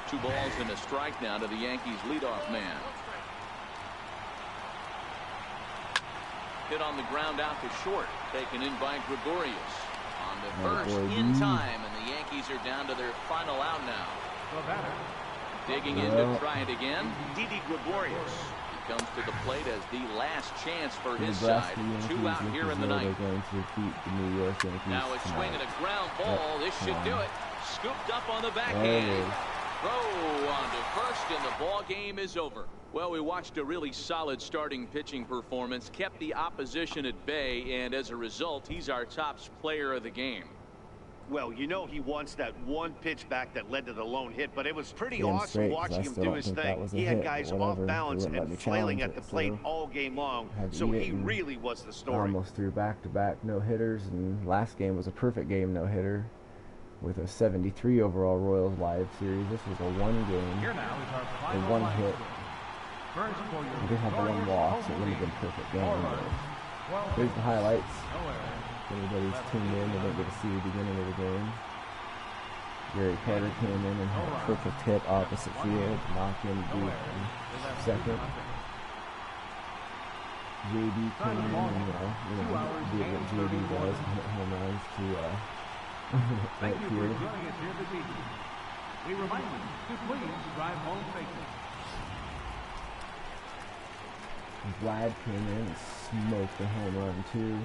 2 balls and a strike now to the Yankees leadoff man. Hit on the ground out to short, taken in by Gregorius. On the first in time, and the Yankees are down to their final out now. Digging in to try it again, Didi Gregorius. He comes to the plate as the last chance for his side. 2 out here in the 9th. Now a swing and a ground ball. This should do it. Scooped up on the backhand. Throw on to first, and the ball game is over. Well, we watched a really solid starting pitching performance, kept the opposition at bay, and as a result, he's our top player of the game. Well, you know he wants that one pitch back that led to the lone hit, but it was pretty awesome watching him do his thing. He had guys off balance and flailing at the plate all game long, so he really was the story. Almost threw back-to-back no-hitters, and last game was a perfect game no-hitter with a 73 overall Royals live series. This was a 1 game, a 1 hit. We did have the 1 walk, so it would have been a perfect game. Here's the highlights. If anybody's tuned in, they don't get to see the beginning of the game. Gary Carter came in and had a triple tip opposite field, knocked in deep in second. JD came in and, did what JD does and hit home runs to right field. We remind you to please drive home safely. Vlad came in and smoked a home run too.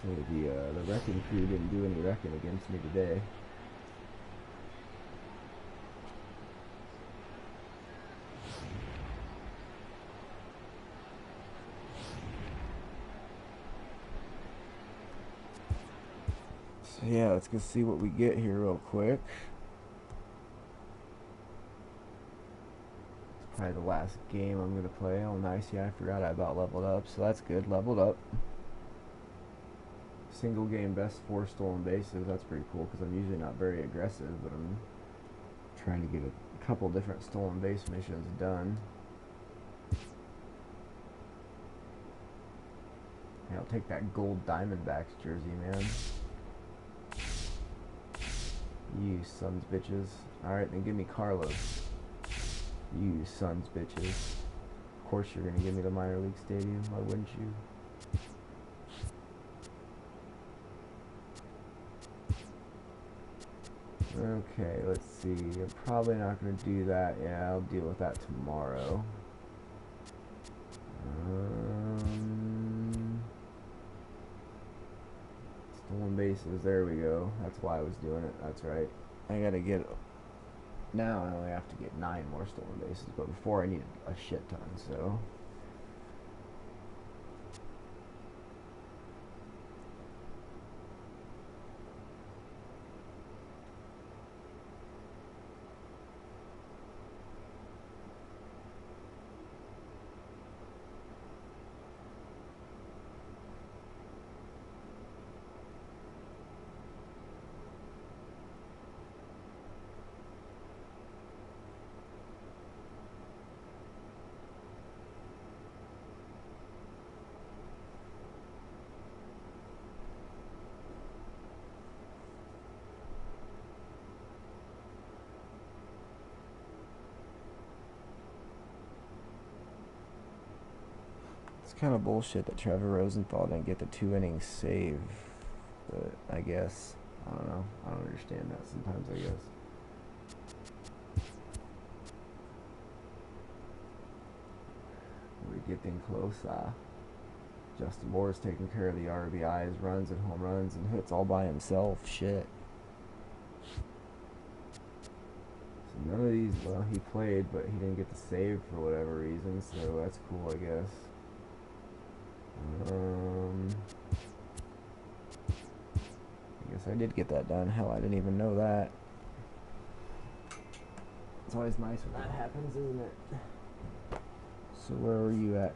So the wrecking crew didn't do any wrecking against me today. So yeah, let's go see what we get here real quick. It's probably the last game I'm going to play. Oh nice, yeah, I forgot I about leveled up, so that's good, leveled up. Single game best 4 stolen bases. That's pretty cool because I'm usually not very aggressive, but I'm trying to get a couple different stolen base missions done. Yeah, I'll take that gold Diamondbacks jersey, man. You sons bitches. Alright, then give me Carlos. You sons bitches. Of course you're gonna give me the minor league stadium, why wouldn't you? Okay, let's see. I'm probably not going to do that. Yeah, I'll deal with that tomorrow. Stolen bases. There we go. That's why I was doing it. That's right. I got to get... Now I only have to get 9 more stolen bases, but before I needed a shit ton, so... It's kind of bullshit that Trevor Rosenthal didn't get the 2-inning save, but I guess, I don't know, I don't understand that sometimes, I guess. We're getting close. Justin Moore's taking care of the RBIs, runs and home runs and hits all by himself. Shit. So none of these, well, he played, but he didn't get the save for whatever reason, so that's cool, I guess. I guess I did get that done. Hell, I didn't even know that. It's always nice when that happens, isn't it? So where are you at?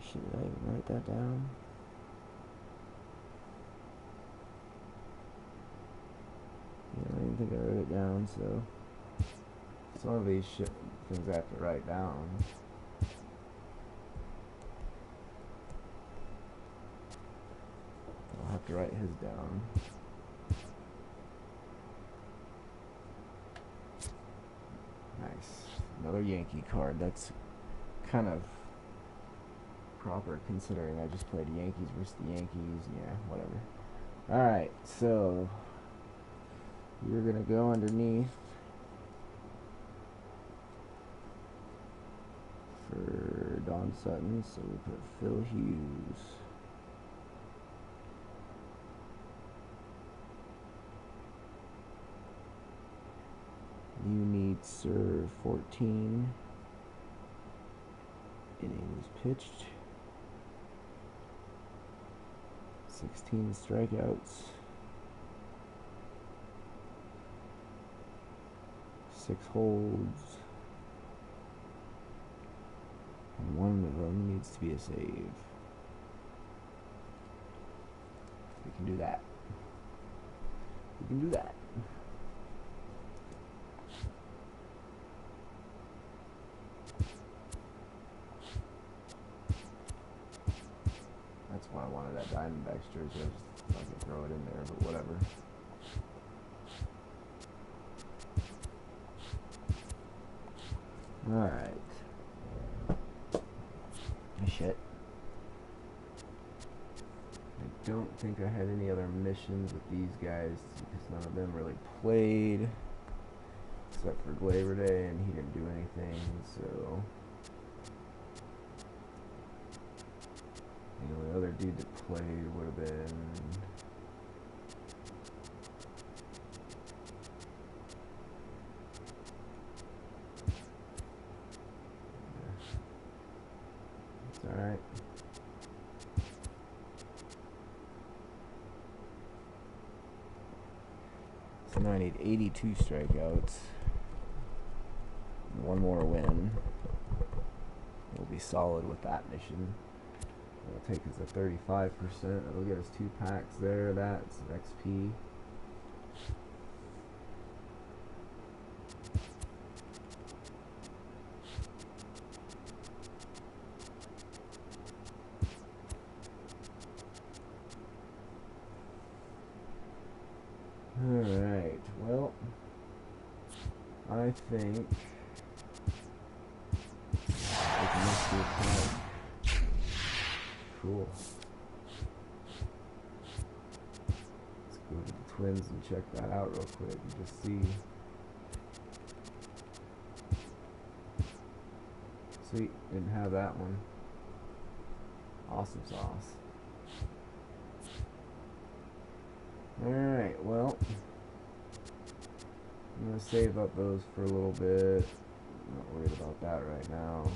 Should I even write that down? Yeah, I didn't think I wrote it down, so some of these things I have to write down. I'll have to write his down. Nice. Another Yankee card. That's kind of proper considering I just played the Yankees versus the Yankees. Yeah, whatever. Alright, so you're going to go underneath for Don Sutton. So we put Phil Hughes. You need Sir 14 innings pitched, 16 strikeouts, 6 holds, and one of them needs to be a save. We can do that. We can do that. That's why I wanted that Diamondbacks jersey. I just Doesn't throw it in there, but whatever. Alright. Shit. I don't think I had any other missions with these guys because none of them really played. Except for Labor Day, and he didn't do anything, so... The only other dude that played would have been... It's alright. So now I need 82 strikeouts. One more win. We'll be solid with that mission. It'll take us to 35%. It'll get us 2 packs there. That's XP. Alright, well, I think we can make this count. Cool. Let's go to the Twins and check that out real quick and just see. Sweet, didn't have that one. Awesome sauce. Alright, well, I'm going to save up those for a little bit. I'm not worried about that right now.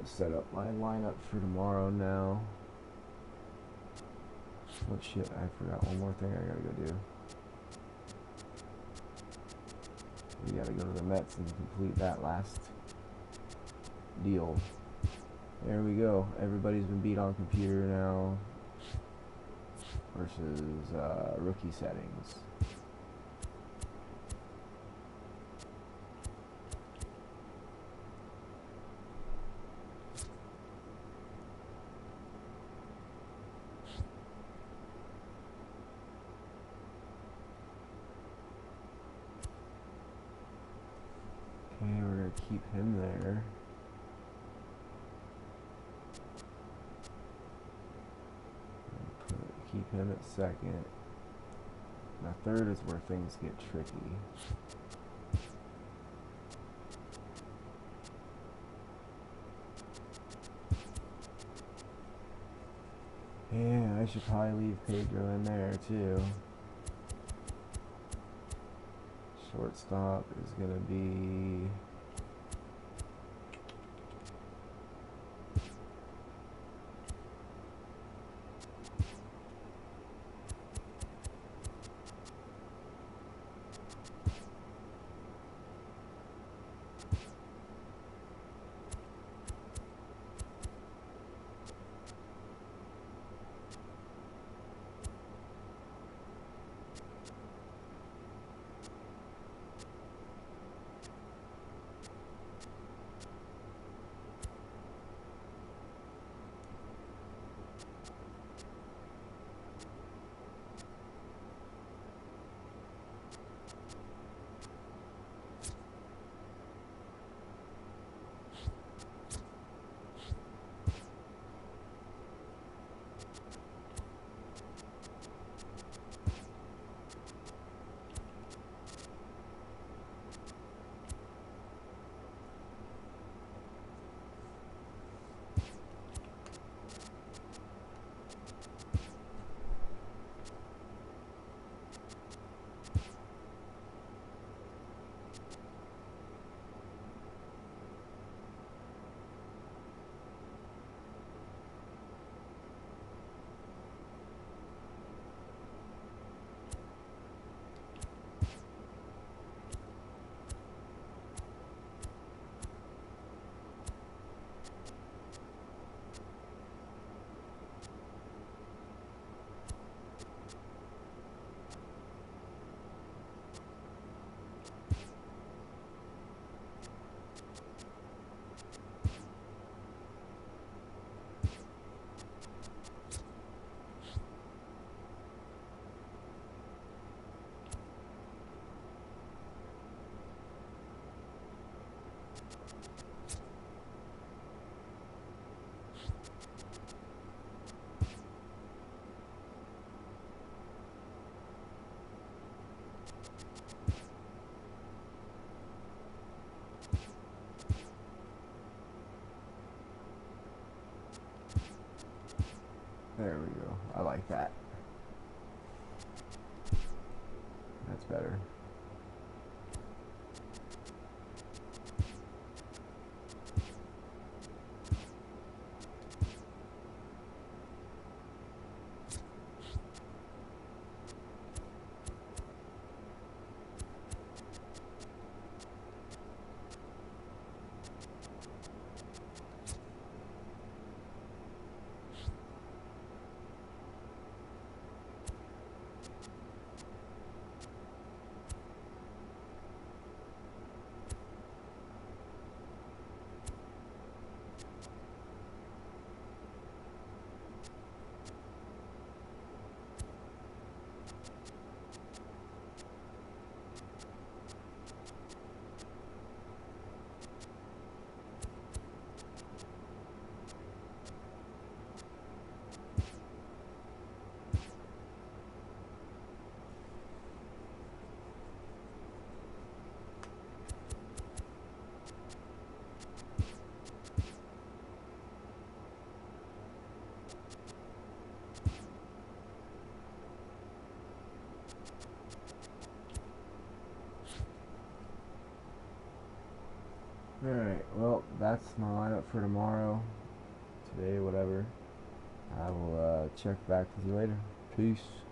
Set up my lineup for tomorrow now. Oh shit, I forgot one more thing I gotta go do. We gotta go to the Mets and complete that last deal. There we go. Everybody's been beat on computer now versus rookie settings. Keep him there. Keep him at second. Now third is where things get tricky. Yeah, I should probably leave Pedro in there too. Shortstop is gonna be... There we go. I like that. That's better. Alright, well, that's my lineup for tomorrow. Today, whatever. I will check back with you later. Peace.